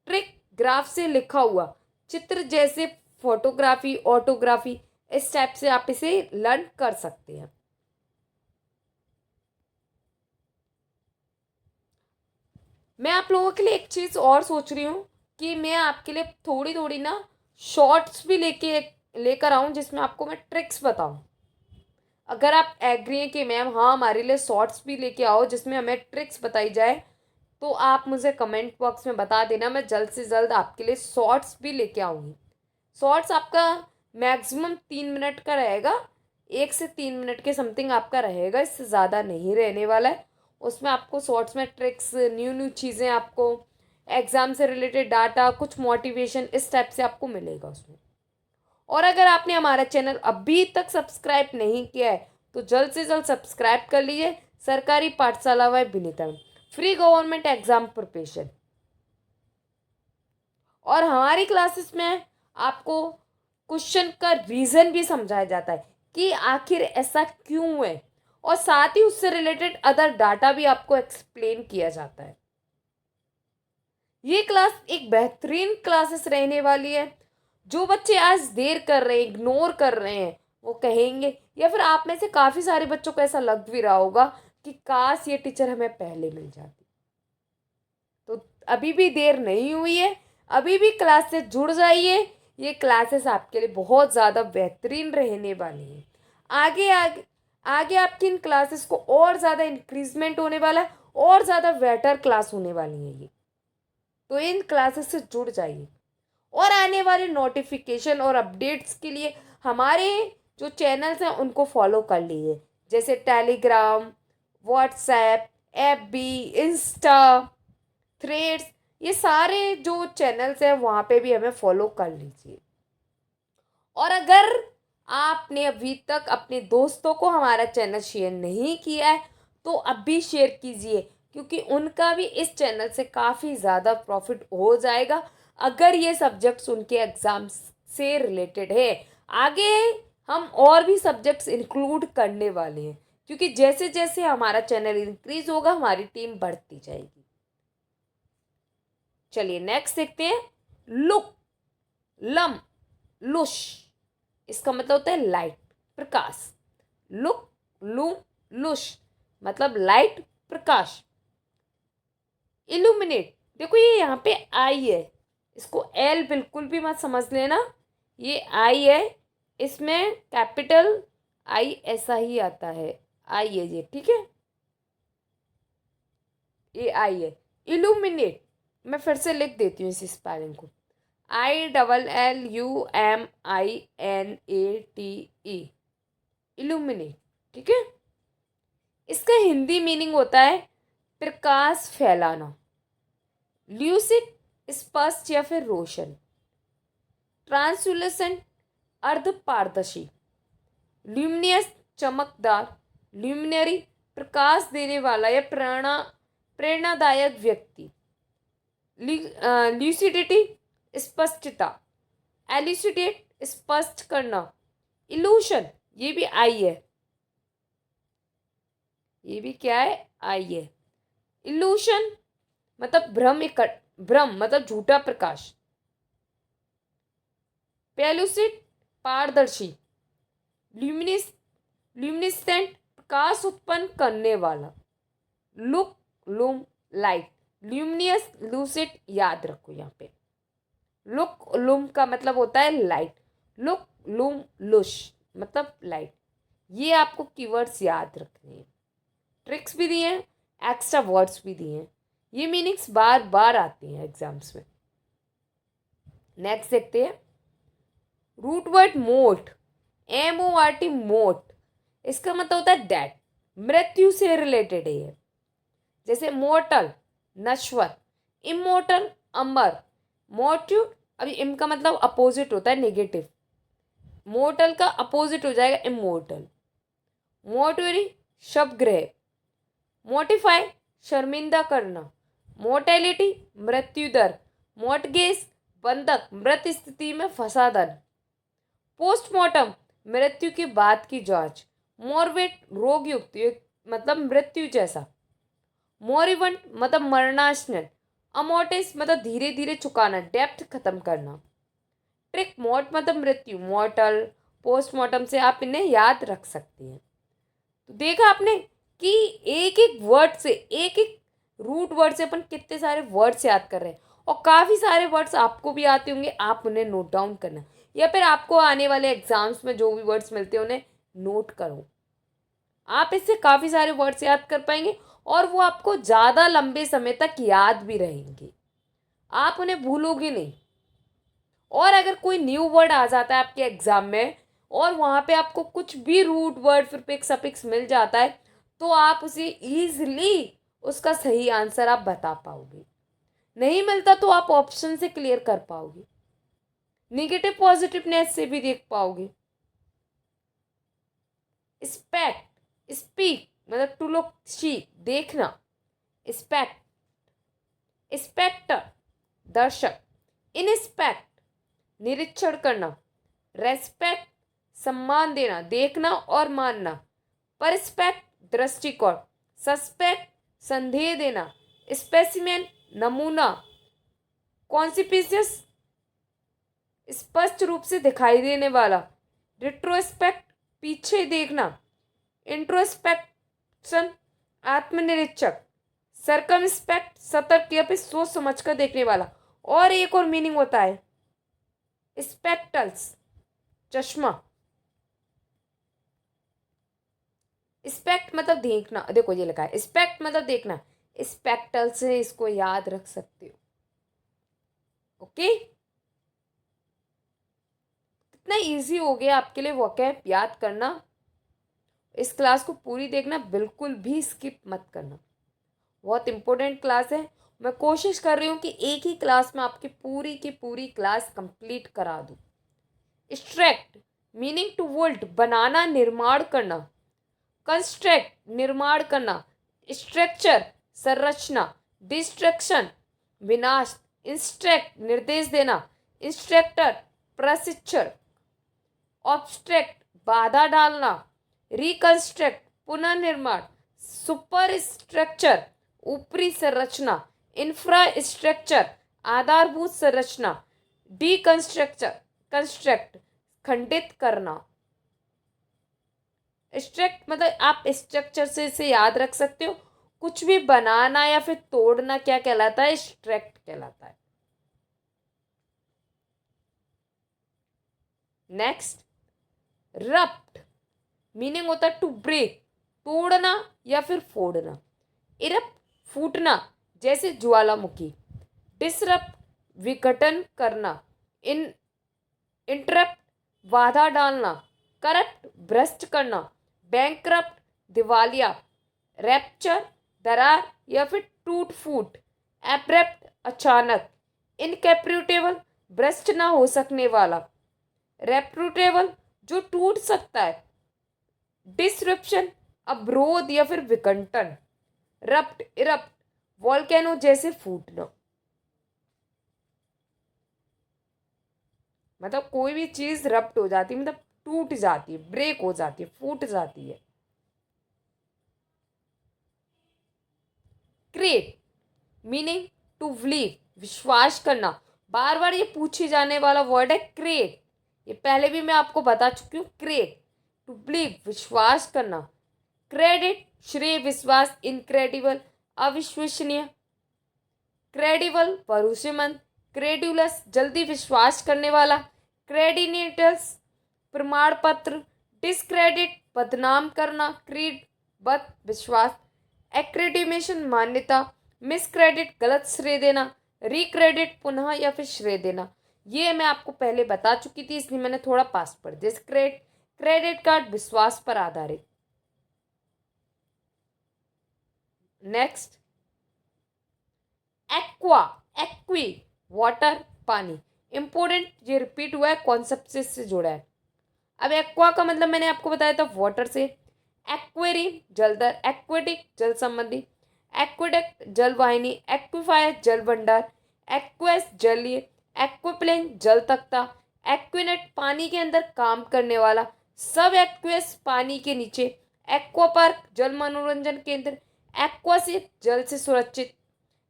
ट्रिक, ग्राफ से लिखा हुआ चित्र जैसे फोटोग्राफी, ऑटोग्राफी, इस टाइप से आप इसे लर्न कर सकते हैं। मैं आप लोगों के लिए एक चीज़ और सोच रही हूँ कि मैं आपके लिए थोड़ी थोड़ी ना शॉर्ट्स भी लेकर आऊँ जिसमें आपको मैं ट्रिक्स बताऊँ। अगर आप एग्री हैं कि मैम हाँ हमारे लिए शॉर्ट्स भी लेके आओ जिसमें हमें ट्रिक्स बताई जाए, तो आप मुझे कमेंट बॉक्स में बता देना, मैं जल्द से जल्द आपके लिए शॉर्ट्स भी लेके आऊँगी। शॉर्ट्स आपका मैक्सिमम 3 मिनट का रहेगा, 1 से 3 मिनट के समथिंग आपका रहेगा, इससे ज़्यादा नहीं रहने वाला है। उसमें आपको शॉर्ट्स में ट्रिक्स, न्यू न्यू चीज़ें, आपको एग्ज़ाम से रिलेटेड डाटा, कुछ मोटिवेशन, इस टाइप से आपको मिलेगा उसमें। और अगर आपने हमारा चैनल अभी तक सब्सक्राइब नहीं किया है तो जल्द से जल्द सब्सक्राइब कर लीजिए। सरकारी पाठशाला व Vinita, free government exam preparation. और हमारी क्लासेस में आपको क्वेश्चन का रीज़न भी समझाया जाता है कि आखिर ऐसा क्यों है, और साथ ही उससे रिलेटेड अदर डाटा भी आपको एक्सप्लेन किया जाता है। ये क्लास एक बेहतरीन क्लासेस रहने वाली है। जो बच्चे आज देर कर रहे हैं, इग्नोर कर रहे हैं, वो कहेंगे, या फिर आप में से काफ़ी सारे बच्चों को ऐसा लग भी रहा होगा कि काश ये टीचर हमें पहले मिल जाती। तो अभी भी देर नहीं हुई है, अभी भी क्लास से जुड़ जाइए। ये क्लासेस आपके लिए बहुत ज़्यादा बेहतरीन रहने वाली हैं। आगे आगे आगे आपकी इन क्लासेस को और ज़्यादा इंक्रीजमेंट होने वाला है, और ज़्यादा बेटर क्लास होने वाली है ये। तो इन क्लासेस से जुड़ जाइए, और आने वाले नोटिफिकेशन और अपडेट्स के लिए हमारे जो चैनल्स हैं उनको फॉलो कर लीजिए, जैसे Telegram, WhatsApp, FB, Insta, threads, ये सारे जो चैनल्स हैं वहाँ पे भी हमें फॉलो कर लीजिए। और अगर आपने अभी तक अपने दोस्तों को हमारा चैनल शेयर नहीं किया है तो अब भी शेयर कीजिए, क्योंकि उनका भी इस चैनल से काफ़ी ज़्यादा प्रॉफिट हो जाएगा अगर ये सब्जेक्ट्स उनके एग्ज़ाम से रिलेटेड है। आगे हम और भी सब्जेक्ट्स इंक्लूड करने वाले हैं, क्योंकि जैसे जैसे हमारा चैनल इंक्रीज होगा हमारी टीम बढ़ती जाएगी। चलिए नेक्स्ट देखते हैं। लुक, लम, लुश, इसका मतलब होता है लाइट, प्रकाश। लुक, लू, लुश मतलब लाइट, प्रकाश। इल्यूमिनेट, देखो ये यहाँ पे आई है, इसको एल बिल्कुल भी मत समझ लेना, ये आई है, इसमें कैपिटल आई ऐसा ही आता है, आई है ये, ठीक है, ये आई है। इल्यूमिनेट, मैं फिर से लिख देती हूँ इस स्पेलिंग को, ILLUMINATE, इल्यूमिनेट, ठीक है। इसका हिंदी मीनिंग होता है प्रकाश फैलाना। ल्यूसिड, स्पष्ट या फिर रोशन। ट्रांसलूसेंट, अर्धपारदर्शी। ल्यूमिनियस, चमकदार। ल्यूमिनरी, प्रकाश देने वाला या प्रेरणादायक व्यक्ति। ल्यूसिडिटी, स्पष्टता। एल्यूसिडेट, स्पष्ट करना। इल्यूशन, ये भी आई है, ये भी क्या है, आई है। इल्यूशन मतलब भ्रम, भ्रम मतलब झूठा प्रकाश। पेलुसिड पारदर्शी। ल्यूमिनिस ल्यूमिनिसेंट प्रकाश उत्पन्न करने वाला। Look loom light. Luminous lucid याद रखो यहाँ पे। लुक लूम का मतलब होता है लाइट। लुक लूम लुश मतलब लाइट। ये आपको कीवर्ड्स याद रखने हैं। ट्रिक्स भी दिए हैं, एक्स्ट्रा वर्ड्स भी दिए हैं। ये मीनिंग्स बार बार आती हैं एग्जाम्स में। नेक्स्ट देखते हैं रूट वर्ड मोट। MORT मोट, इसका मतलब होता है डेथ, मृत्यु से रिलेटेड है ये। जैसे मोर्टल नश्वर, इमोर्टल अमर, मोर्ट्यू, अभी इम का मतलब अपोजिट होता है नेगेटिव, मोर्टल का अपोजिट हो जाएगा इमोर्टल। मोर्टरी शवग्रह। मोटिफाई शर्मिंदा करना। मोर्टेलिटी मृत्यु दर। मोर्टगेज बंधक, मृत स्थिति में फंसा धन। पोस्टमार्टम मृत्यु के बाद की जांच। मोरवेट रोग युक्त मतलब मृत्यु जैसा। मोरिबंट मतलब मरणासन्न। अमोर्टिस मतलब धीरे धीरे चुकाना, डेप्थ खत्म करना। ट्रिक मॉर्ट मतलब मृत्यु, मॉर्टल। पोस्टमार्टम से आप इन्हें याद रख सकते हैं। तो देखा आपने कि एक एक वर्ड से, एक एक रूट वर्ड से अपन कितने सारे वर्ड्स याद कर रहे हैं। और काफ़ी सारे वर्ड्स आपको भी आते होंगे, आप उन्हें नोट डाउन करना, या फिर आपको आने वाले एग्जाम्स में जो भी वर्ड्स मिलते हैं उन्हें नोट करो। आप इससे काफ़ी सारे वर्ड्स याद कर पाएंगे और वो आपको ज़्यादा लंबे समय तक याद भी रहेंगे, आप उन्हें भूलोगे नहीं। और अगर कोई न्यू वर्ड आ जाता है आपके एग्जाम में और वहाँ पे आपको कुछ भी रूट वर्ड फिर पिक्स अपिक्स मिल जाता है, तो आप उसे ईजिली उसका सही आंसर आप बता पाओगे। नहीं मिलता तो आप ऑप्शन से क्लियर कर पाओगे, निगेटिव पॉजिटिवनेस से भी देख पाओगे। स्पेक्ट स्पीक मतलब टू लुक सी देखना। स्पेक्ट स्पेक्टर दर्शक। इंस्पेक्ट निरीक्षण करना। रेस्पेक्ट सम्मान देना, देखना और मानना। परस्पेक्ट दृष्टिकोण। सस्पेक्ट संदेह देना। स्पेसिमेन नमूना। कॉन्सिपिशियस स्पष्ट रूप से दिखाई देने वाला। रिट्रोस्पेक्ट पीछे देखना। इंट्रोस्पेक्शन आत्मनिरीक्षक। सर्कमस्पेक्ट सतर्क या फिर सोच समझ कर देखने वाला। और एक और मीनिंग होता है स्पेक्टल्स चश्मा। स्पेक्ट मतलब देखना, देखो ये लिखा है स्पेक्ट मतलब देखना, स्पेक्टल से इसको याद रख सकते हो। ओके, कितना इजी हो गया आपके लिए वोकैब याद करना। इस क्लास को पूरी देखना, बिल्कुल भी स्किप मत करना, बहुत इंपॉर्टेंट क्लास है। मैं कोशिश कर रही हूँ कि एक ही क्लास में आपकी पूरी की पूरी क्लास कंप्लीट करा दूँ। एक्सट्रैक्ट मीनिंग टू वोल्ट बनाना निर्माण करना। कंस्ट्रक्ट निर्माण करना। स्ट्रक्चर संरचना। डिस्ट्रक्शन विनाश। इंस्ट्रक्ट निर्देश देना। इंस्ट्रक्टर प्रशिक्षण। ऑब्स्ट्रक्ट बाधा डालना। रिकंस्ट्रक्ट पुनर्निर्माण। सुपर स्ट्रक्चर ऊपरी संरचना। इंफ्रास्ट्रक्चर आधारभूत संरचना। डीकंस्ट्रक्चर कंस्ट्रक्ट खंडित करना। स्ट्रक्ट मतलब आप स्ट्रक्चर से इसे याद रख सकते हो, कुछ भी बनाना या फिर तोड़ना क्या कहलाता है, स्ट्रक्ट कहलाता है। नेक्स्ट रप्ट मीनिंग होता है टू ब्रेक तोड़ना या फिर फोड़ना। इरप्ट फूटना जैसे ज्वालामुखी। डिसरप्ट विघटन करना। इन इंटरप्ट बाधा डालना। करप्ट भ्रष्ट करना। बैंकरप्ट दिवालिया। रैप्चर दरार या फिर टूट फूट। एब्रप्ट अचानक। इनकैप्यूटेबल भ्रष्ट ना हो सकने वाला। रेप्यूटेबल जो टूट सकता है। डिसरप्शन अवरोध या फिर विघटन। रप्ट इरप्ट वॉल्केनो जैसे फूटना, मतलब कोई भी चीज रप्ट हो जाती है मतलब टूट जाती है, ब्रेक हो जाती है, फूट जाती है। क्रेड मीनिंग टू बिलीव, विश्वास करना। बार बार ये पूछे जाने वाला वर्ड है क्रेड, ये पहले भी मैं आपको बता चुकी हूँ। क्रेड टू बिलीव, विश्वास करना। क्रेडिट श्रेय, विश्वास। इनक्रेडिबल अविश्वसनीय। क्रेडिबल भरोसेमंद। क्रेडुलस जल्दी विश्वास करने वाला। क्रेडिनेटर्स प्रमाण पत्र। डिस्क्रेडिट बदनाम करना। क्रीड बद विश्वास। एक्रेडिमेशन मान्यता। मिसक्रेडिट गलत श्रेय देना। रिक्रेडिट पुनः या फिर श्रेय देना। ये मैं आपको पहले बता चुकी थी, इसलिए मैंने थोड़ा पास पढ़ दिया। क्रेडिट कार्ड विश्वास पर आधारित। नेक्स्ट, एक्वा एक्वी वाटर पानी। इंपोर्टेंट, ये रिपीट हुआ है, कॉन्सेप्ट से इससे जुड़ा है। अब एक्वा का मतलब मैंने आपको बताया था वाटर से। एक्वेरियम जलदर। एक्वेटिक जल संबंधी। एक्वेडक्ट जल वाहिनी। एक्विफायर जल भंडार। एक्वेस जलीय। एक्विप्लेन जल तख्ता। एक्विनेट पानी के अंदर काम करने वाला। सब एक्वेस पानी के नीचे। एक्वा पार्क जल मनोरंजन केंद्र। एक्वा से जल से सुरक्षित।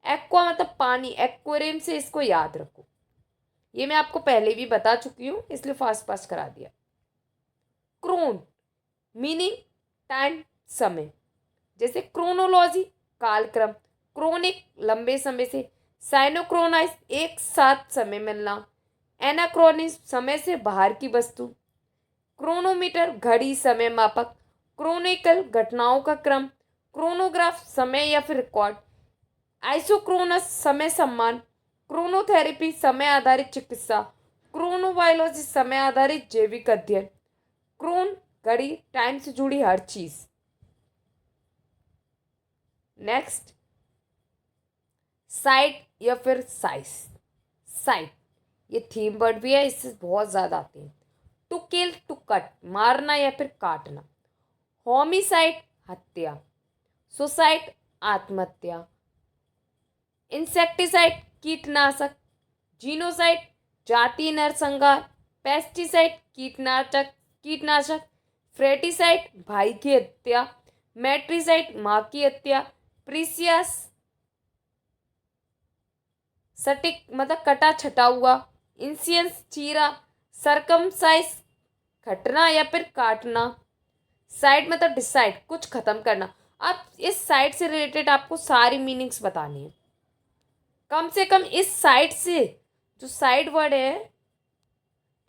एक्वा मतलब पानी, एक्वेरियम से, इसको याद रखो। ये मैं आपको पहले भी बता चुकी हूँ, इसलिए फास्ट पास करा दिया। क्रोन मीनिंग टाइम, समय। जैसे क्रोनोलॉजी कालक्रम। क्रोनिक लंबे समय से। साइनोक्रोनाइज एक साथ समय मिलना। एनाक्रोनिज्म समय से बाहर की वस्तु। क्रोनोमीटर घड़ी, समय मापक। क्रोनिकल घटनाओं का क्रम। क्रोनोग्राफ समय या फिर रिकॉर्ड। आइसोक्रोनस समय सम्मान। क्रोनोथेरेपी समय आधारित चिकित्सा। क्रोनोबायोलॉजी समय आधारित जैविक अध्ययन। क्रोन घड़ी, टाइम से जुड़ी हर चीज। नेक्स्ट, साइट या फिर साइज। साइट ये थीम वर्ड भी है, इससे बहुत ज्यादा आते हैं। टू किल, टू कट, मारना या फिर काटना। होमिसाइड हत्या। सुसाइड आत्महत्या। इंसेक्टिसाइड कीटनाशक। जीनोसाइड जाति नरसंहार। पेस्टिसाइड कीटनाशक। फ्रेटिसाइड भाई की हत्या। मैट्रिसाइड माँ की हत्या। प्रीसियस सटिक मतलब कटा छटा हुआ। इंसियंस चीरा। सरकमसाइज खटना या फिर काटना। साइड मतलब डिसाइड कुछ खत्म करना। अब इस साइड से रिलेटेड आपको सारी मीनिंग्स बतानी है। कम से कम इस साइड से, जो साइड वर्ड है,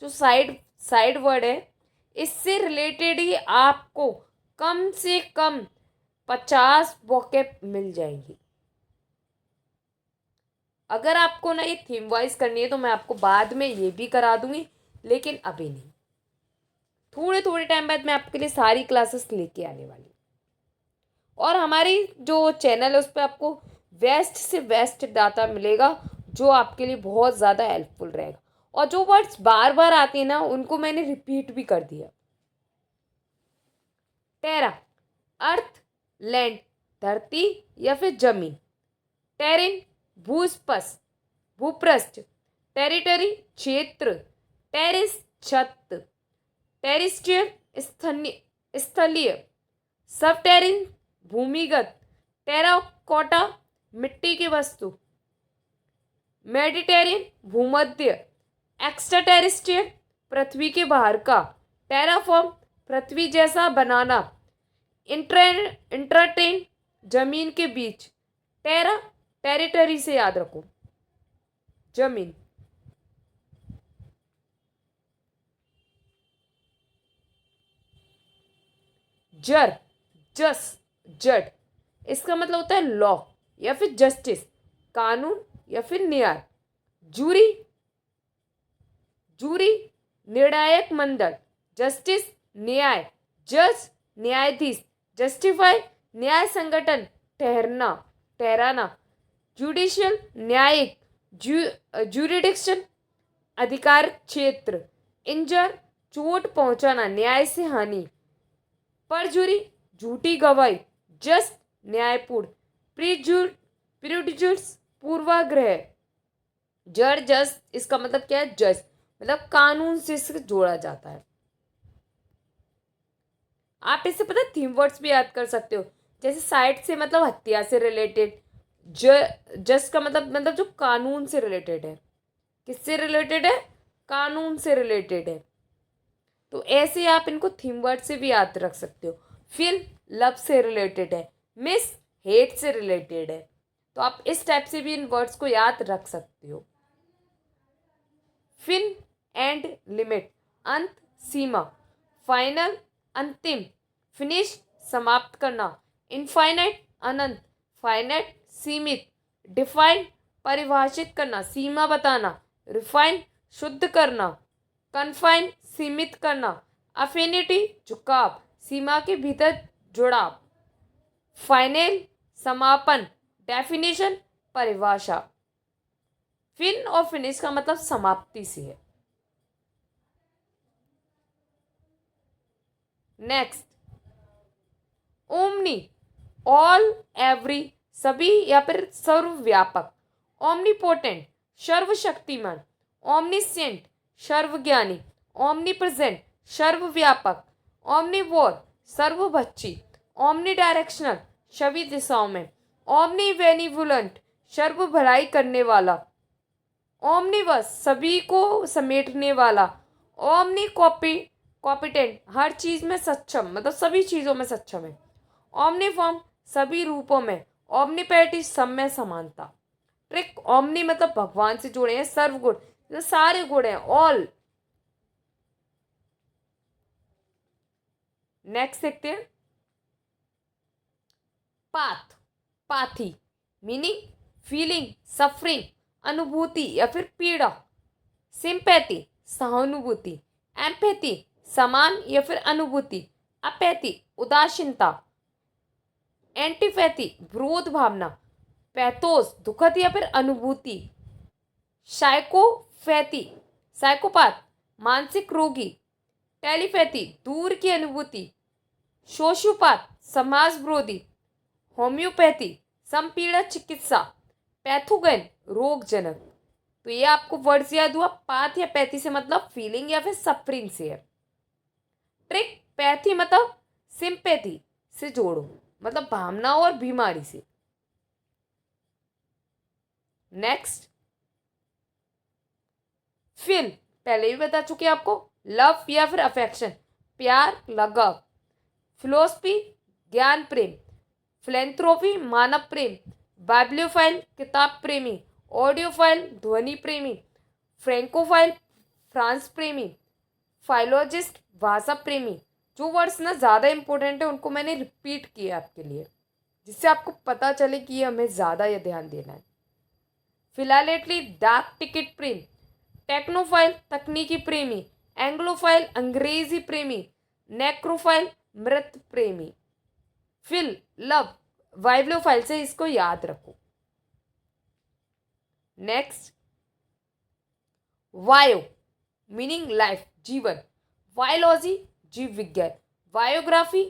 जो साइड वर्ड है, इससे रिलेटेड ही आपको कम से कम 50 वोकैब मिल जाएंगी। अगर आपको ना ये थीम वाइज करनी है तो मैं आपको बाद में ये भी करा दूंगी, लेकिन अभी नहीं। थोड़े थोड़े टाइम बाद मैं आपके लिए सारी क्लासेस लेके आने वाली। और हमारी जो चैनल है उस पर आपको बेस्ट से बेस्ट डाटा मिलेगा, जो आपके लिए बहुत ज़्यादा हेल्पफुल रहेगा। और जो वर्ड्स बार बार आते हैं ना, उनको मैंने रिपीट भी कर दिया। टेरा अर्थ, लैंड धरती या फिर जमीन। टेरिन भूस्पस, भूपृष्ठ। टेरिटरी क्षेत्र। टेरिस छत। टेरिस्ट्रियल स्थलीय। सबटेरिन भूमिगत। टेराकोटा मिट्टी की वस्तु। मेडिटेरियन भूमध्य। एक्स्ट्रा टेरिस्ट्रियल पृथ्वी के बाहर का। टेराफॉर्म पृथ्वी जैसा बनाना। इंट्राटेन जमीन के बीच। टेरा टेरिटरी से याद रखो, जमीन। जर जस जड, इसका मतलब होता है लॉ या फिर जस्टिस, कानून या फिर न्याय। जूरी जूरी निर्णायक मंडल। जस्टिस न्याय। जज न्यायाधीश। जस्टिफाई न्याय संगठन, ठहरना ठहराना। जुडिशियल न्यायिक। जुरिडिक्शन अधिकार क्षेत्र। इंजर चोट पहुंचाना, न्याय से हानि। परजुरी झूठी गवाही। जस्ट न्यायपूर्ण। प्रिजुडिस पूर्वाग्रह। जड़ जज, इसका मतलब क्या है? जज मतलब कानून से इससे जोड़ा जाता है। आप इससे पता थीम वर्ड्स भी याद कर सकते हो, जैसे साइड से मतलब हत्या से रिलेटेड। जस्ट का मतलब जो कानून से रिलेटेड है। किससे रिलेटेड है? कानून से रिलेटेड है। तो ऐसे आप इनको थीम वर्ड से भी याद रख सकते हो। फिल लव से रिलेटेड है, मिस हेट से रिलेटेड है। तो आप इस टाइप से भी इन वर्ड्स को याद रख सकते हो। फिन एंड लिमिट, अंत सीमा, फाइनल अंतिम, फिनिश समाप्त करना, इनफाइनाइट अनंत, फाइनाइट सीमित, डिफाइन परिभाषित करना सीमा बताना, रिफाइन शुद्ध करना, कन्फाइन सीमित करना, अफिनिटी झुकाव सीमा के भीतर जुड़ाव, फाइनल समापन, डेफिनेशन परिभाषा। फिन और फिनिश का मतलब समाप्ति से है। नेक्स्ट, ओमनी ऑल एवरी सभी या फिर सर्वव्यापक, ओमनीपोटेंट सर्वशक्तिमान, ओमनीसेंट सर्वज्ञानी, ओमनी प्रेजेंट सर्वव्यापक, ओमनीवोर सर्वभक्षी, ओमनी डायरेक्शनल सभी दिशाओं में, ओमनी बेनिवुलेंट सर्व भलाई करने वाला, ओमनीवर्स सभी को समेटने वाला, ओमनी कॉपिटेंट हर चीज में सक्षम मतलब सभी चीजों में सक्षम है, ओमनीफॉर्म सभी रूपों में, ओमनीपैटी सब में समानता। ट्रिक, ओमनी मतलब भगवान से जुड़े हैं, सर्वगुण तो सारे गुण हैं, ऑल। नेक्स्ट देखते हैं, पाथ पाथी मीनिंग फीलिंग सफरिंग अनुभूति या फिर पीड़ा, सिंपैथी सहानुभूति, एम्पैथी समान या फिर अनुभूति, अपैथी उदासीनता, एंटीपैथी विरोध भावना, पैथोस दुखद या फिर अनुभूति, साइकोपैथी साइकोपाथ मानसिक रोगी, टेलीपैथी दूर की अनुभूति, सोशियोपाथ समाज विरोधी, होम्योपैथी संपीड़ित चिकित्सा, पैथोगन रोगजनक। तो ये आपको वर्ड्स याद हुआ। पाथ या पैथी से मतलब फीलिंग या फिर सफरिंग से है। ट्रिक, पैथी मतलब सिंपैथी से जोड़ो मतलब भावना और बीमारी से। नेक्स्ट, फिल पहले भी बता चुके आपको, लव या फिर अफेक्शन प्यार लगाव, फिलोसफी ज्ञान प्रेम, फिलेंथ्रोपी मानव प्रेम, बाइब्लियोफाइल किताब प्रेमी, ऑडियोफाइल ध्वनि प्रेमी, फ्रेंकोफाइल फ्रांस प्रेमी, फाइलोजिस्ट भाषा प्रेमी। जो वर्ड्स ना ज़्यादा इंपॉर्टेंट है उनको मैंने रिपीट किया आपके लिए, जिससे आपको पता चले कि ये हमें ज़्यादा ये ध्यान देना है। फिलहालेटली डाक टिकट प्रेम, टेक्नोफाइल तकनीकी प्रेमी, एंग्लोफाइल अंग्रेजी प्रेमी, नेक्रोफाइल मृत प्रेमी। फिल लव वाइब्लोफाइल से इसको याद रखो। नेक्स्ट, वायो मीनिंग लाइफ जीवन, वायोलॉजी जीव विज्ञान, वायोग्राफी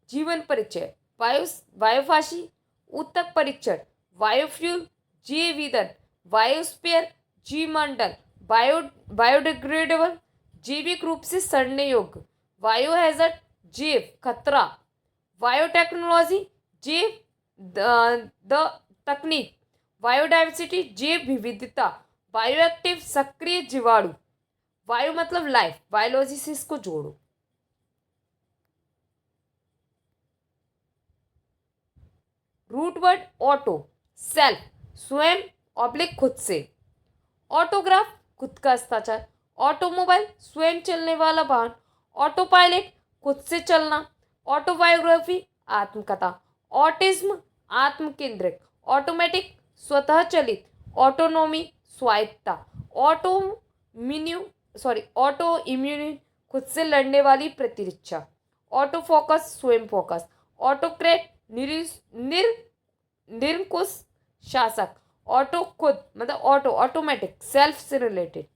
जीवन परिचय, वायोफाशी ऊतक परीक्षण, बायोफ्यूल जीव ईंधन, बायोस्फीयर जीवमंडल, बायोडिग्रेडेबल जैविक रूप से सड़ने योग्य, बायोहैजर्ड जीव खतरा, बायोटेक्नोलॉजी जैव द तकनीक, बायोडाइवर्सिटी जैव विविधता, बायोएक्टिव सक्रिय जीवाणु, बायो मतलब लाइफ, बायोलॉजी से इसको जोड़ो। रूट वर्ड ऑटो सेल्फ स्वयं ऑब्लिक खुद से, ऑटोग्राफ खुद का हस्ताक्षर, ऑटोमोबाइल स्वयं चलने वाला वाहन, ऑटो पायलट खुद से चलना, ऑटोबायोग्राफी आत्मकथा, ऑटिज्म आत्म केंद्रित, ऑटोमेटिक स्वतः चलित, ऑटोनोमी स्वायत्ता, ऑटो इम्यून खुद से लड़ने वाली प्रतिरक्षा, ऑटो फोकस स्वयं फोकस, ऑटोक्रेट निरंकुश शासक, ऑटो खुद मतलब ऑटोमेटिक सेल्फ से रिलेटेड।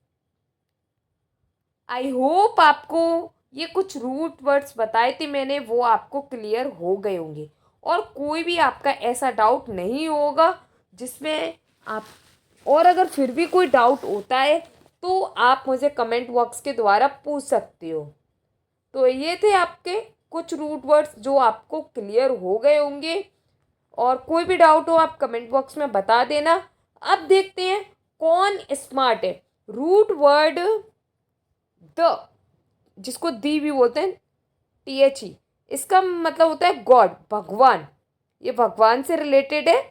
आई होप आपको ये कुछ रूट वर्ड्स बताए थे मैंने वो आपको क्लियर हो गए होंगे और कोई भी आपका ऐसा डाउट नहीं होगा जिसमें आप, और अगर फिर भी कोई डाउट होता है तो आप मुझे कमेंट बॉक्स के द्वारा पूछ सकते हो। तो ये थे आपके कुछ रूट वर्ड्स जो आपको क्लियर हो गए होंगे। और कोई भी डाउट हो आप कमेंट बॉक्स में बता देना। अब देखते हैं कौन स्मार्ट है। रूट वर्ड द, जिसको दी भी बोलते हैं, THE, इसका मतलब होता है गॉड, भगवान। ये भगवान से रिलेटेड है।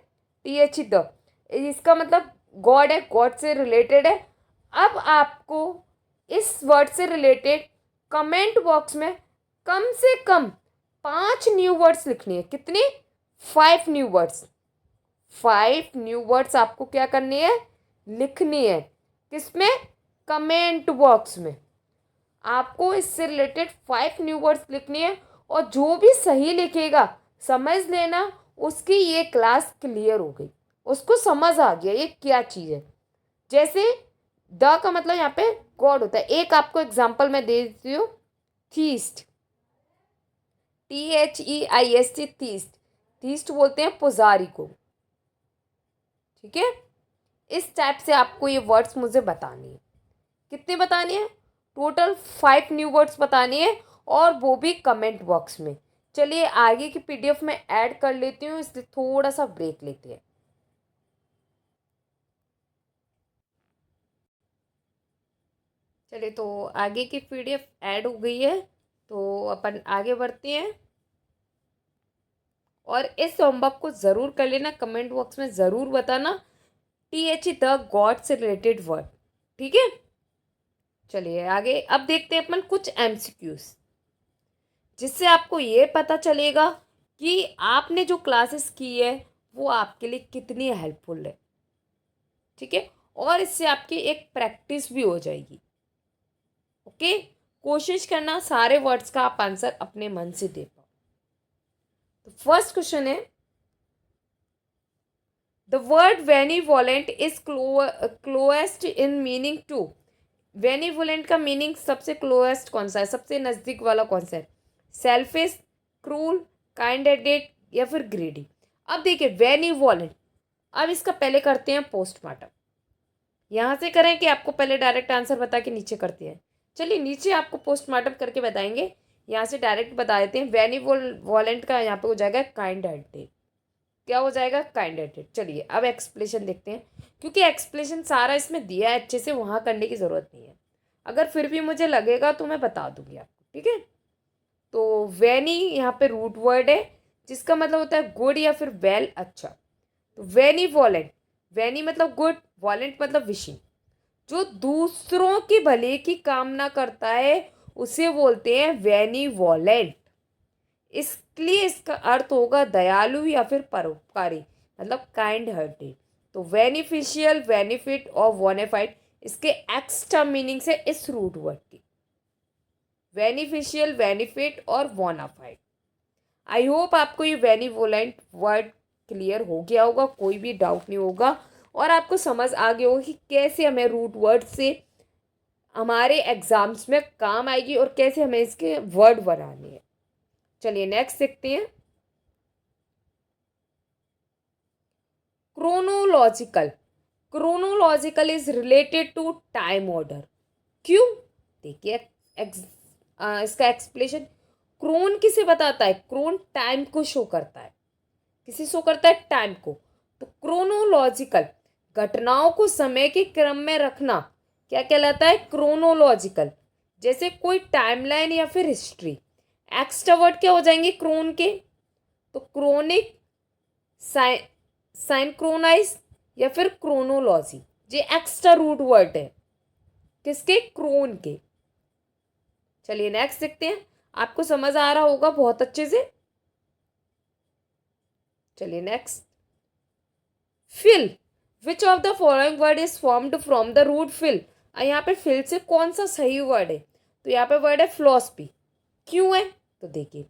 THE द, इसका मतलब गॉड है, गॉड से रिलेटेड है। अब आपको इस वर्ड से रिलेटेड कमेंट बॉक्स में कम से कम 5 न्यू वर्ड्स लिखनी है। कितनी? 5 न्यू वर्ड्स। 5 न्यू वर्ड्स आपको क्या करनी है? लिखनी है। किसमें? कमेंट बॉक्स में। आपको इससे रिलेटेड 5 न्यू वर्ड्स लिखनी है, और जो भी सही लिखेगा समझ लेना उसकी ये क्लास क्लियर हो गई, उसको समझ आ गया ये क्या चीज़ है। जैसे द का मतलब यहाँ पे गॉड होता है। एक आपको एग्जांपल मैं दे देती हूँ, थीस्ट, THEIST, थीस्ट। थीस्ट बोलते हैं पुजारी को। ठीक है, इस टाइप से आपको ये वर्ड्स मुझे बतानी है। कितने बतानी है? टोटल 5 न्यू वर्ड्स बतानी है, और वो भी कमेंट बॉक्स में। चलिए आगे की PDF में ऐड कर लेती हूँ, इसलिए थोड़ा सा ब्रेक लेते हैं। चलिए, तो आगे की PDF ऐड हो गई है, तो अपन आगे बढ़ते हैं। और इस होमवर्क को ज़रूर कर लेना, कमेंट बॉक्स में ज़रूर बताना THE द गॉड से रिलेटेड वर्ड। ठीक है, चलिए आगे अब देखते हैं अपन कुछ MCQs, जिससे आपको ये पता चलेगा कि आपने जो क्लासेस की है वो आपके लिए कितनी हेल्पफुल है। ठीक है, और इससे आपकी एक प्रैक्टिस भी हो जाएगी। ओके, कोशिश करना सारे वर्ड्स का आप आंसर अपने मन से दे पाओ। तो फर्स्ट क्वेश्चन है, the word benevolent is closest in meaning to. Benevolent का मीनिंग सबसे क्लोएस्ट कौन सा है, सबसे नज़दीक वाला कौन सा है? सेल्फिश, क्रूल, काइंड हेडेड, या फिर ग्रेडी? अब देखिए बेनिवोलेंट, अब इसका पहले करते हैं पोस्टमार्टम। यहाँ से करें कि आपको पहले डायरेक्ट आंसर बता के नीचे करते हैं? चलिए नीचे आपको पोस्टमार्टम करके बताएंगे, यहाँ से डायरेक्ट बता देते हैं। बेनिवोलेंट का यहाँ पे हो जाएगा काइंड हेडेड। क्या हो जाएगा? Kind headed. चलिए अब एक्सप्लेशन देखते हैं, क्योंकि एक्सप्लेशन सारा इसमें दिया है अच्छे से, वहाँ करने की ज़रूरत नहीं है। अगर फिर भी मुझे लगेगा तो मैं बता दूंगी आपको। ठीक है, तो वेनी यहाँ पे रूट वर्ड है, जिसका मतलब होता है गुड या फिर वेल, अच्छा। तो वेनी वॉलेंट, वेनी मतलब गुड, वॉलेंट मतलब विशिंग। जो दूसरों की भले की कामना करता है उसे बोलते हैं वेनी वॉलेंट। इसलिए इसका अर्थ होगा दयालु या फिर परोपकारी, मतलब काइंड हार्टेड। तो बेनिफिशियल, बेनिफिट और बोनाफाइड इसके एक्स्ट्रा मीनिंग्स है इस रूट वर्ड की। बेनिफिशियल, बेनिफिट और बोनाफाइड। आई होप आपको ये बेनिवोलेंट वर्ड क्लियर हो गया होगा, कोई भी डाउट नहीं होगा, और आपको समझ आ गया होगा कि कैसे हमें रूट वर्ड से हमारे एग्जाम्स में काम आएगी और कैसे हमें इसके वर्ड बनाने हैं। चलिए नेक्स्ट देखते हैं, chronological. Chronological is related to time order. क्यों? देखिए इसका एक्सप्लेनेशन। क्रोन किसे बताता है? क्रोन टाइम को शो करता है। किसे शो करता है? टाइम को। तो क्रोनोलॉजिकल, घटनाओं को समय के क्रम में रखना, क्या कहलाता है? क्रोनोलॉजिकल। जैसे कोई टाइमलाइन या फिर हिस्ट्री। एक्स्ट्रा वर्ड क्या हो जाएंगे क्रोन के? तो क्रोनिक, साइनक्रोनाइज, या फिर क्रोनोलॉजी। ये एक्स्ट्रा रूट वर्ड है किसके? क्रोन के। चलिए नेक्स्ट देखते हैं, आपको समझ आ रहा होगा बहुत अच्छे से। चलिए next, phil. Which of the following word is formed from the root phil. यहाँ पे फिल से कौन सा सही वर्ड है? तो यहाँ पे वर्ड है फिलॉसफी। क्यों है? तो देखिए,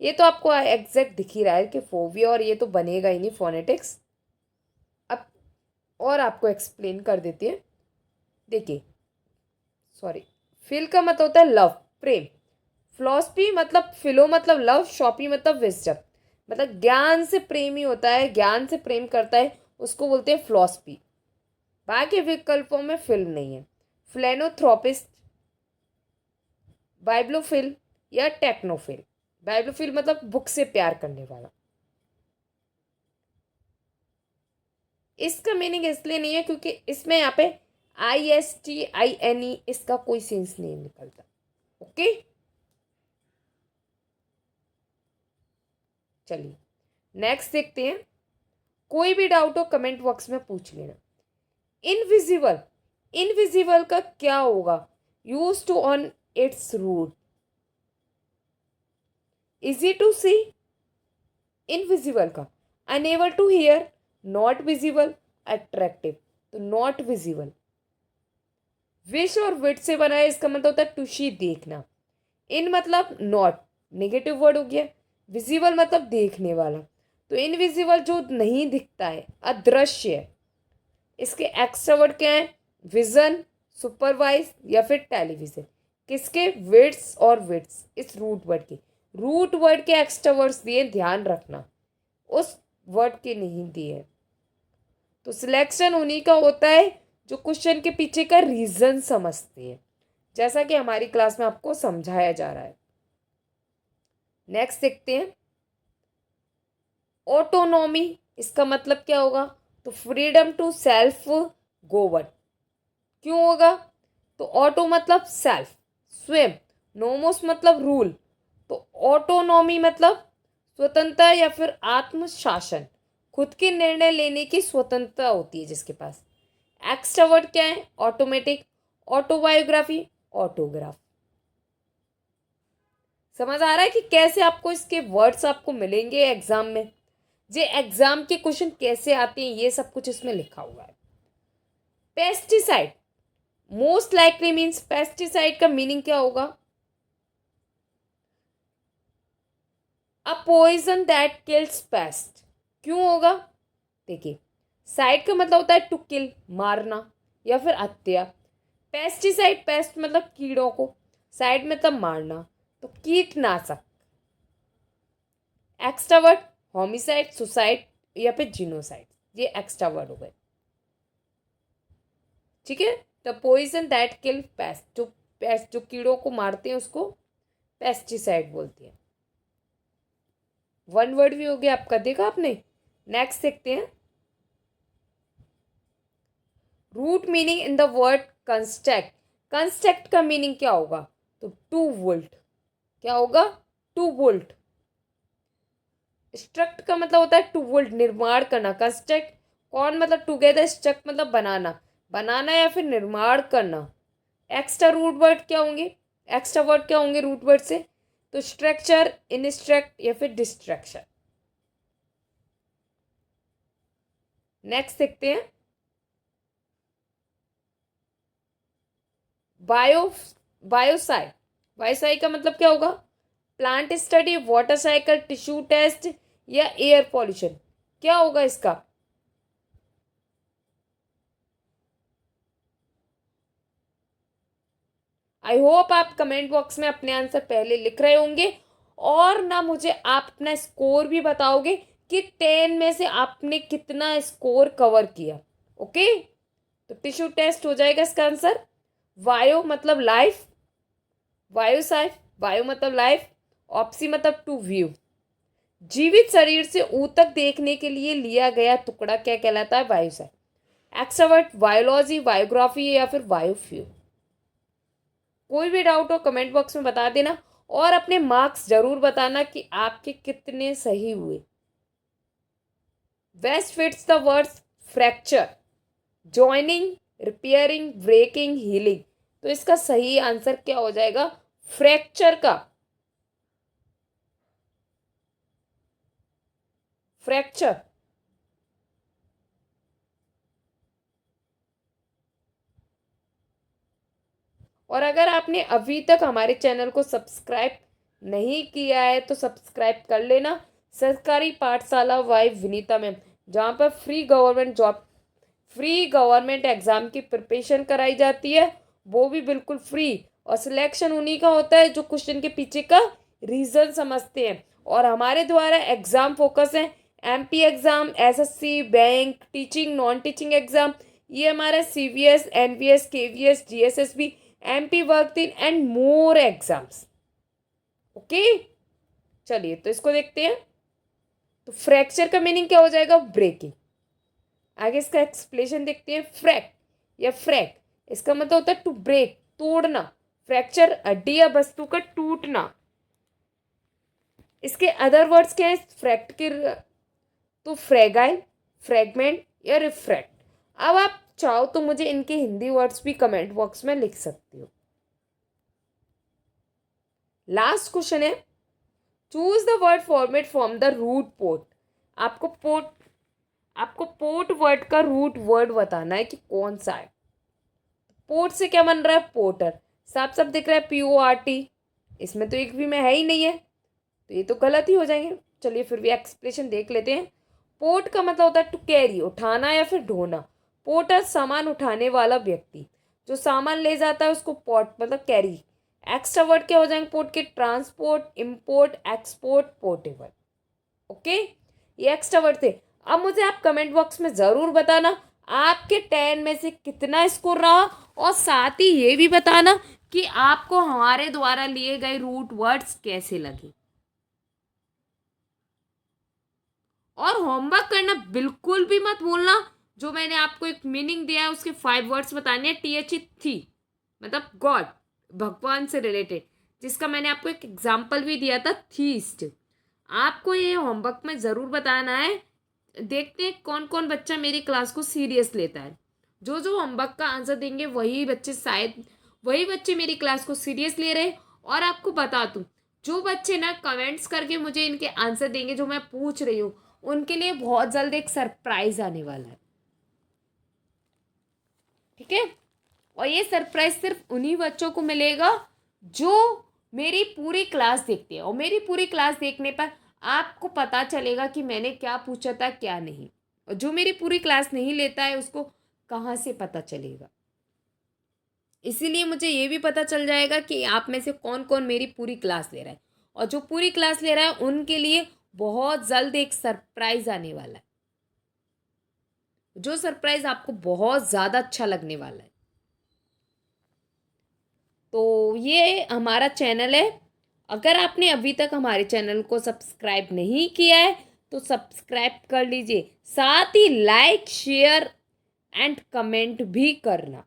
ये तो आपको एग्जैक्ट दिख ही रहा है कि फोबिया, और ये तो बनेगा ही नहीं फोनेटिक्स। अब और आपको एक्सप्लेन कर देती है। देखिए, सॉरी, फिल का मतलब होता है लव, प्रेम। फिलॉसफी मतलब, फिलो मतलब लव, शॉपी मतलब विजडम, मतलब ज्ञान से प्रेमी होता है, ज्ञान से प्रेम करता है, उसको बोलते हैं फिलॉसफी। बाकी विकल्पों में फिल नहीं है। फ्लेनोथ्रोपिस्ट, बाइब्लोफिल या टेक्नोफिल। बाइब्लोफिल मतलब बुक से प्यार करने वाला। इसका मीनिंग इसलिए नहीं है क्योंकि इसमें यहाँ पे ISTINE इसका कोई सेंस नहीं निकलता। ओके, चलिए नेक्स्ट देखते हैं। कोई भी डाउट हो कमेंट बॉक्स में पूछ लेना। इनविजिबल, इनविजिबल का क्या होगा? Use to on its root, easy to see, invisible का unable to hear, not visible, attractive, तो नॉट विजिबल। विश और विट से बना है, इसका मतलब होता है टू सी, देखना। इन मतलब नॉट, नेगेटिव वर्ड हो गया। विजिबल मतलब देखने वाला, तो इनविजिबल जो नहीं दिखता है, अदृश्य है। इसके एक्स्ट्रा वर्ड क्या है? विजन, सुपरवाइज या फिर टेलीविजन। किसके? विट्स और विट्स, इस रूट वर्ड के। रूट वर्ड के एक्स्ट्रा वर्ड्स दिए, ध्यान रखना, उस वर्ड के नहीं दिए। तो सिलेक्शन उन्हीं का होता है जो क्वेश्चन के पीछे का रीजन समझते हैं, जैसा कि हमारी क्लास में आपको समझाया जा रहा है। नेक्स्ट देखते हैं। ऑटोनॉमी, इसका मतलब क्या होगा? तो फ्रीडम टू सेल्फ गवर्न। क्यों होगा? तो ऑटो मतलब सेल्फ, स्वयं। नोमोस मतलब रूल, तो ऑटोनॉमी मतलब स्वतंत्रता या फिर आत्मशासन, खुद के निर्णय लेने की स्वतंत्रता होती है जिसके पास। एक्स्ट्रा वर्ड क्या है? Automatic, autobiography, autograph. समझ आ रहा है कि कैसे आपको इसके वर्ड्स आपको मिलेंगे एग्जाम में? जे एग्जाम के क्वेश्चन कैसे आते हैं, ये सब कुछ इसमें लिखा हुआ है। Pesticide, most likely means, pesticide का मीनिंग क्या होगा? A poison that kills pest. क्यों होगा? देखिए, साइड का मतलब होता है टू किल, मारना या फिर हत्या। पेस्टिसाइड, पेस्ट मतलब कीड़ों को, साइड मतलब मारना, तो कीटनाशक। एक्स्ट्रा वर्ड होमिसाइड, सुसाइड या फिर जिनोसाइड, ये एक्स्ट्रा वर्ड हो गए। ठीक है, the poison that kill pest, जो पेस्ट जो कीड़ों को मारते हैं उसको पेस्टिसाइड बोलते हैं। वन वर्ड भी हो गया आपका, देखा आपने। नेक्स्ट देखते हैं। Root meaning in the word construct, construct का मीनिंग क्या होगा? तो टू वोल्ट। क्या होगा? Two volt. स्ट्रक्ट का मतलब होता है टू वोल्ट, निर्माण करना। कंस्ट्रक्ट कौन मतलब टुगेदर, स्ट्रक्ट मतलब बनाना, बनाना या फिर निर्माण करना। एक्स्ट्रा रूट वर्ड क्या होंगे? एक्स्ट्रा वर्ड क्या होंगे रूट वर्ड से? तो स्ट्रक्चर, इंस्ट्रक्ट या फिर डिस्ट्रक्शन। नेक्स्ट देखते हैं। बायो, बायोसाइड, बायोसाइड का मतलब क्या होगा? Plant study, water cycle, tissue test या एयर पॉल्यूशन। क्या होगा इसका? आई होप आप कमेंट बॉक्स में अपने आंसर पहले लिख रहे होंगे, और ना मुझे आप अपना स्कोर भी बताओगे कि 10 में से आपने कितना स्कोर कवर किया। ओके, तो टिश्यू टेस्ट हो जाएगा इसका आंसर। वायो मतलब लाइफ, वायोसाइफ, वायो मतलब लाइफ, ऑप्सी मतलब टू व्यू। जीवित शरीर से ऊतक देखने के लिए लिया गया टुकड़ा क्या कहलाता है? वायोसाइफ। एक्सट्रोवर्ट, बायोलॉजी, बायोग्राफी या फिर बायोफ्यू। कोई भी डाउट हो कमेंट बॉक्स में बता देना, और अपने मार्क्स जरूर बताना कि आपके कितने सही हुए। Best fits the words fracture, joining, repairing, breaking, healing, तो इसका सही आंसर क्या हो जाएगा? फ्रैक्चर का, फ्रैक्चर। और अगर आपने अभी तक हमारे चैनल को सब्सक्राइब नहीं किया है तो सब्सक्राइब कर लेना। सरकारी पाठशाला वाई विनीता मैम, जहाँ पर free government job, free government exam की प्रिपरेशन कराई जाती है, वो भी बिल्कुल फ्री। और सिलेक्शन उन्हीं का होता है जो क्वेश्चन के पीछे का रीजन समझते हैं। और हमारे द्वारा एग्जाम फोकस है MP exam, SSC, bank, teaching, non teaching exam, ये हमारा CVS, NVS, KVS, GSSB, MP work 3 and more exams. Okay, चलिए तो इसको देखते हैं। तो फ्रैक्चर का मीनिंग क्या हो जाएगा? ब्रेकिंग। आगे इसका एक्सप्लेनेशन देखते हैं। फ्रैक या फ्रैक, इसका मतलब होता है टू ब्रेक, तोड़ना, फ्रैक्चर हड्डी या वस्तु का टूटना। इसके अदर वर्ड्स क्या है फ्रैक्ट के? तो फ्रैगाइल, फ्रैगमेंट या रिफ्रैक्ट। अब आप चाहो तो मुझे इनके हिंदी वर्ड्स भी कमेंट बॉक्स में लिख सकते हो। लास्ट क्वेश्चन है, choose the word formed from the root port. आपको पोर्ट वर्ड का रूट वर्ड बताना है कि कौन सा है। पोर्ट से क्या बन रहा है? पोर्टर, साफ साफ दिख रहा है PORT, इसमें तो एक भी में है ही नहीं है, तो ये तो गलत ही हो जाएंगे। चलिए फिर भी एक्सप्लेनेशन देख लेते हैं। पोर्ट का मतलब होता है टू कैरी, उठाना या फिर ढोना। पोर्टर, सामान उठाने वाला व्यक्ति, जो सामान ले जाता है उसको पोर्ट मतलब कैरी। एक्स्ट्रा वर्ड क्या हो जाएंगे पोर्ट के? Transport, import, export, portable. Okay, ये एक्स्ट्रा वर्ड थे। अब मुझे आप कमेंट बॉक्स में ज़रूर बताना आपके 10 में से कितना स्कोर रहा, और साथ ही ये भी बताना कि आपको हमारे द्वारा लिए गए रूट वर्ड्स कैसे लगे। और होमवर्क करना बिल्कुल भी मत भूलना। जो मैंने आपको एक मीनिंग दिया है उसके 5 वर्ड्स बताने हैं। TH थी मतलब गॉड, भगवान से रिलेटेड, जिसका मैंने आपको एक एग्जाम्पल भी दिया था, थीस्ट। आपको ये होमवर्क में ज़रूर बताना है। देखते हैं कौन कौन बच्चा मेरी क्लास को सीरियस लेता है। जो जो होमवर्क का आंसर देंगे वही बच्चे मेरी क्लास को सीरियस ले रहे हैं। और आपको बता दूं, जो बच्चे ना कमेंट्स करके मुझे इनके आंसर देंगे जो मैं पूछ रही हूँ, उनके लिए बहुत जल्द एक सरप्राइज आने वाला है। ठीक है, और ये सरप्राइज सिर्फ उन्हीं बच्चों को मिलेगा जो मेरी पूरी क्लास देखते हैं। और मेरी पूरी क्लास देखने पर आपको पता चलेगा कि मैंने क्या पूछा था क्या नहीं। और जो मेरी पूरी क्लास नहीं लेता है उसको कहाँ से पता चलेगा? इसीलिए मुझे ये भी पता चल जाएगा कि आप में से कौन कौन मेरी पूरी क्लास ले रहा है। और जो पूरी क्लास ले रहा है उनके लिए बहुत जल्द एक सरप्राइज आने वाला है, जो सरप्राइज आपको बहुत ज़्यादा अच्छा लगने वाला है। तो ये हमारा चैनल है। अगर आपने अभी तक हमारे चैनल को सब्सक्राइब नहीं किया है तो सब्सक्राइब कर लीजिए, साथ ही लाइक, शेयर एंड कमेंट भी करना।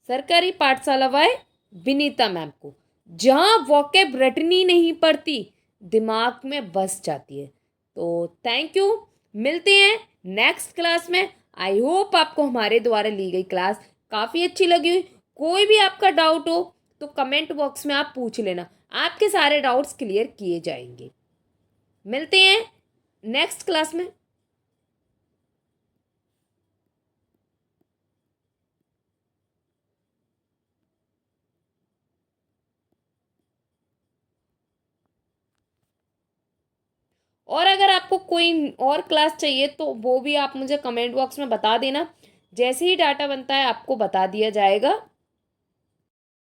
सरकारी पाठशाला वाय विनीता मैम को, जहाँ वोकेब रटनी नहीं पड़ती, दिमाग में बस जाती है। तो थैंक यू, मिलते हैं नेक्स्ट क्लास में। आई होप आपको हमारे द्वारा ली गई क्लास काफ़ी अच्छी लगी हुई। कोई भी आपका डाउट हो तो कमेंट बॉक्स में आप पूछ लेना, आपके सारे डाउट्स क्लियर किए जाएंगे। मिलते हैं नेक्स्ट क्लास में। और अगर आपको कोई और क्लास चाहिए तो वो भी आप मुझे कमेंट बॉक्स में बता देना। जैसे ही डाटा बनता है आपको बता दिया जाएगा।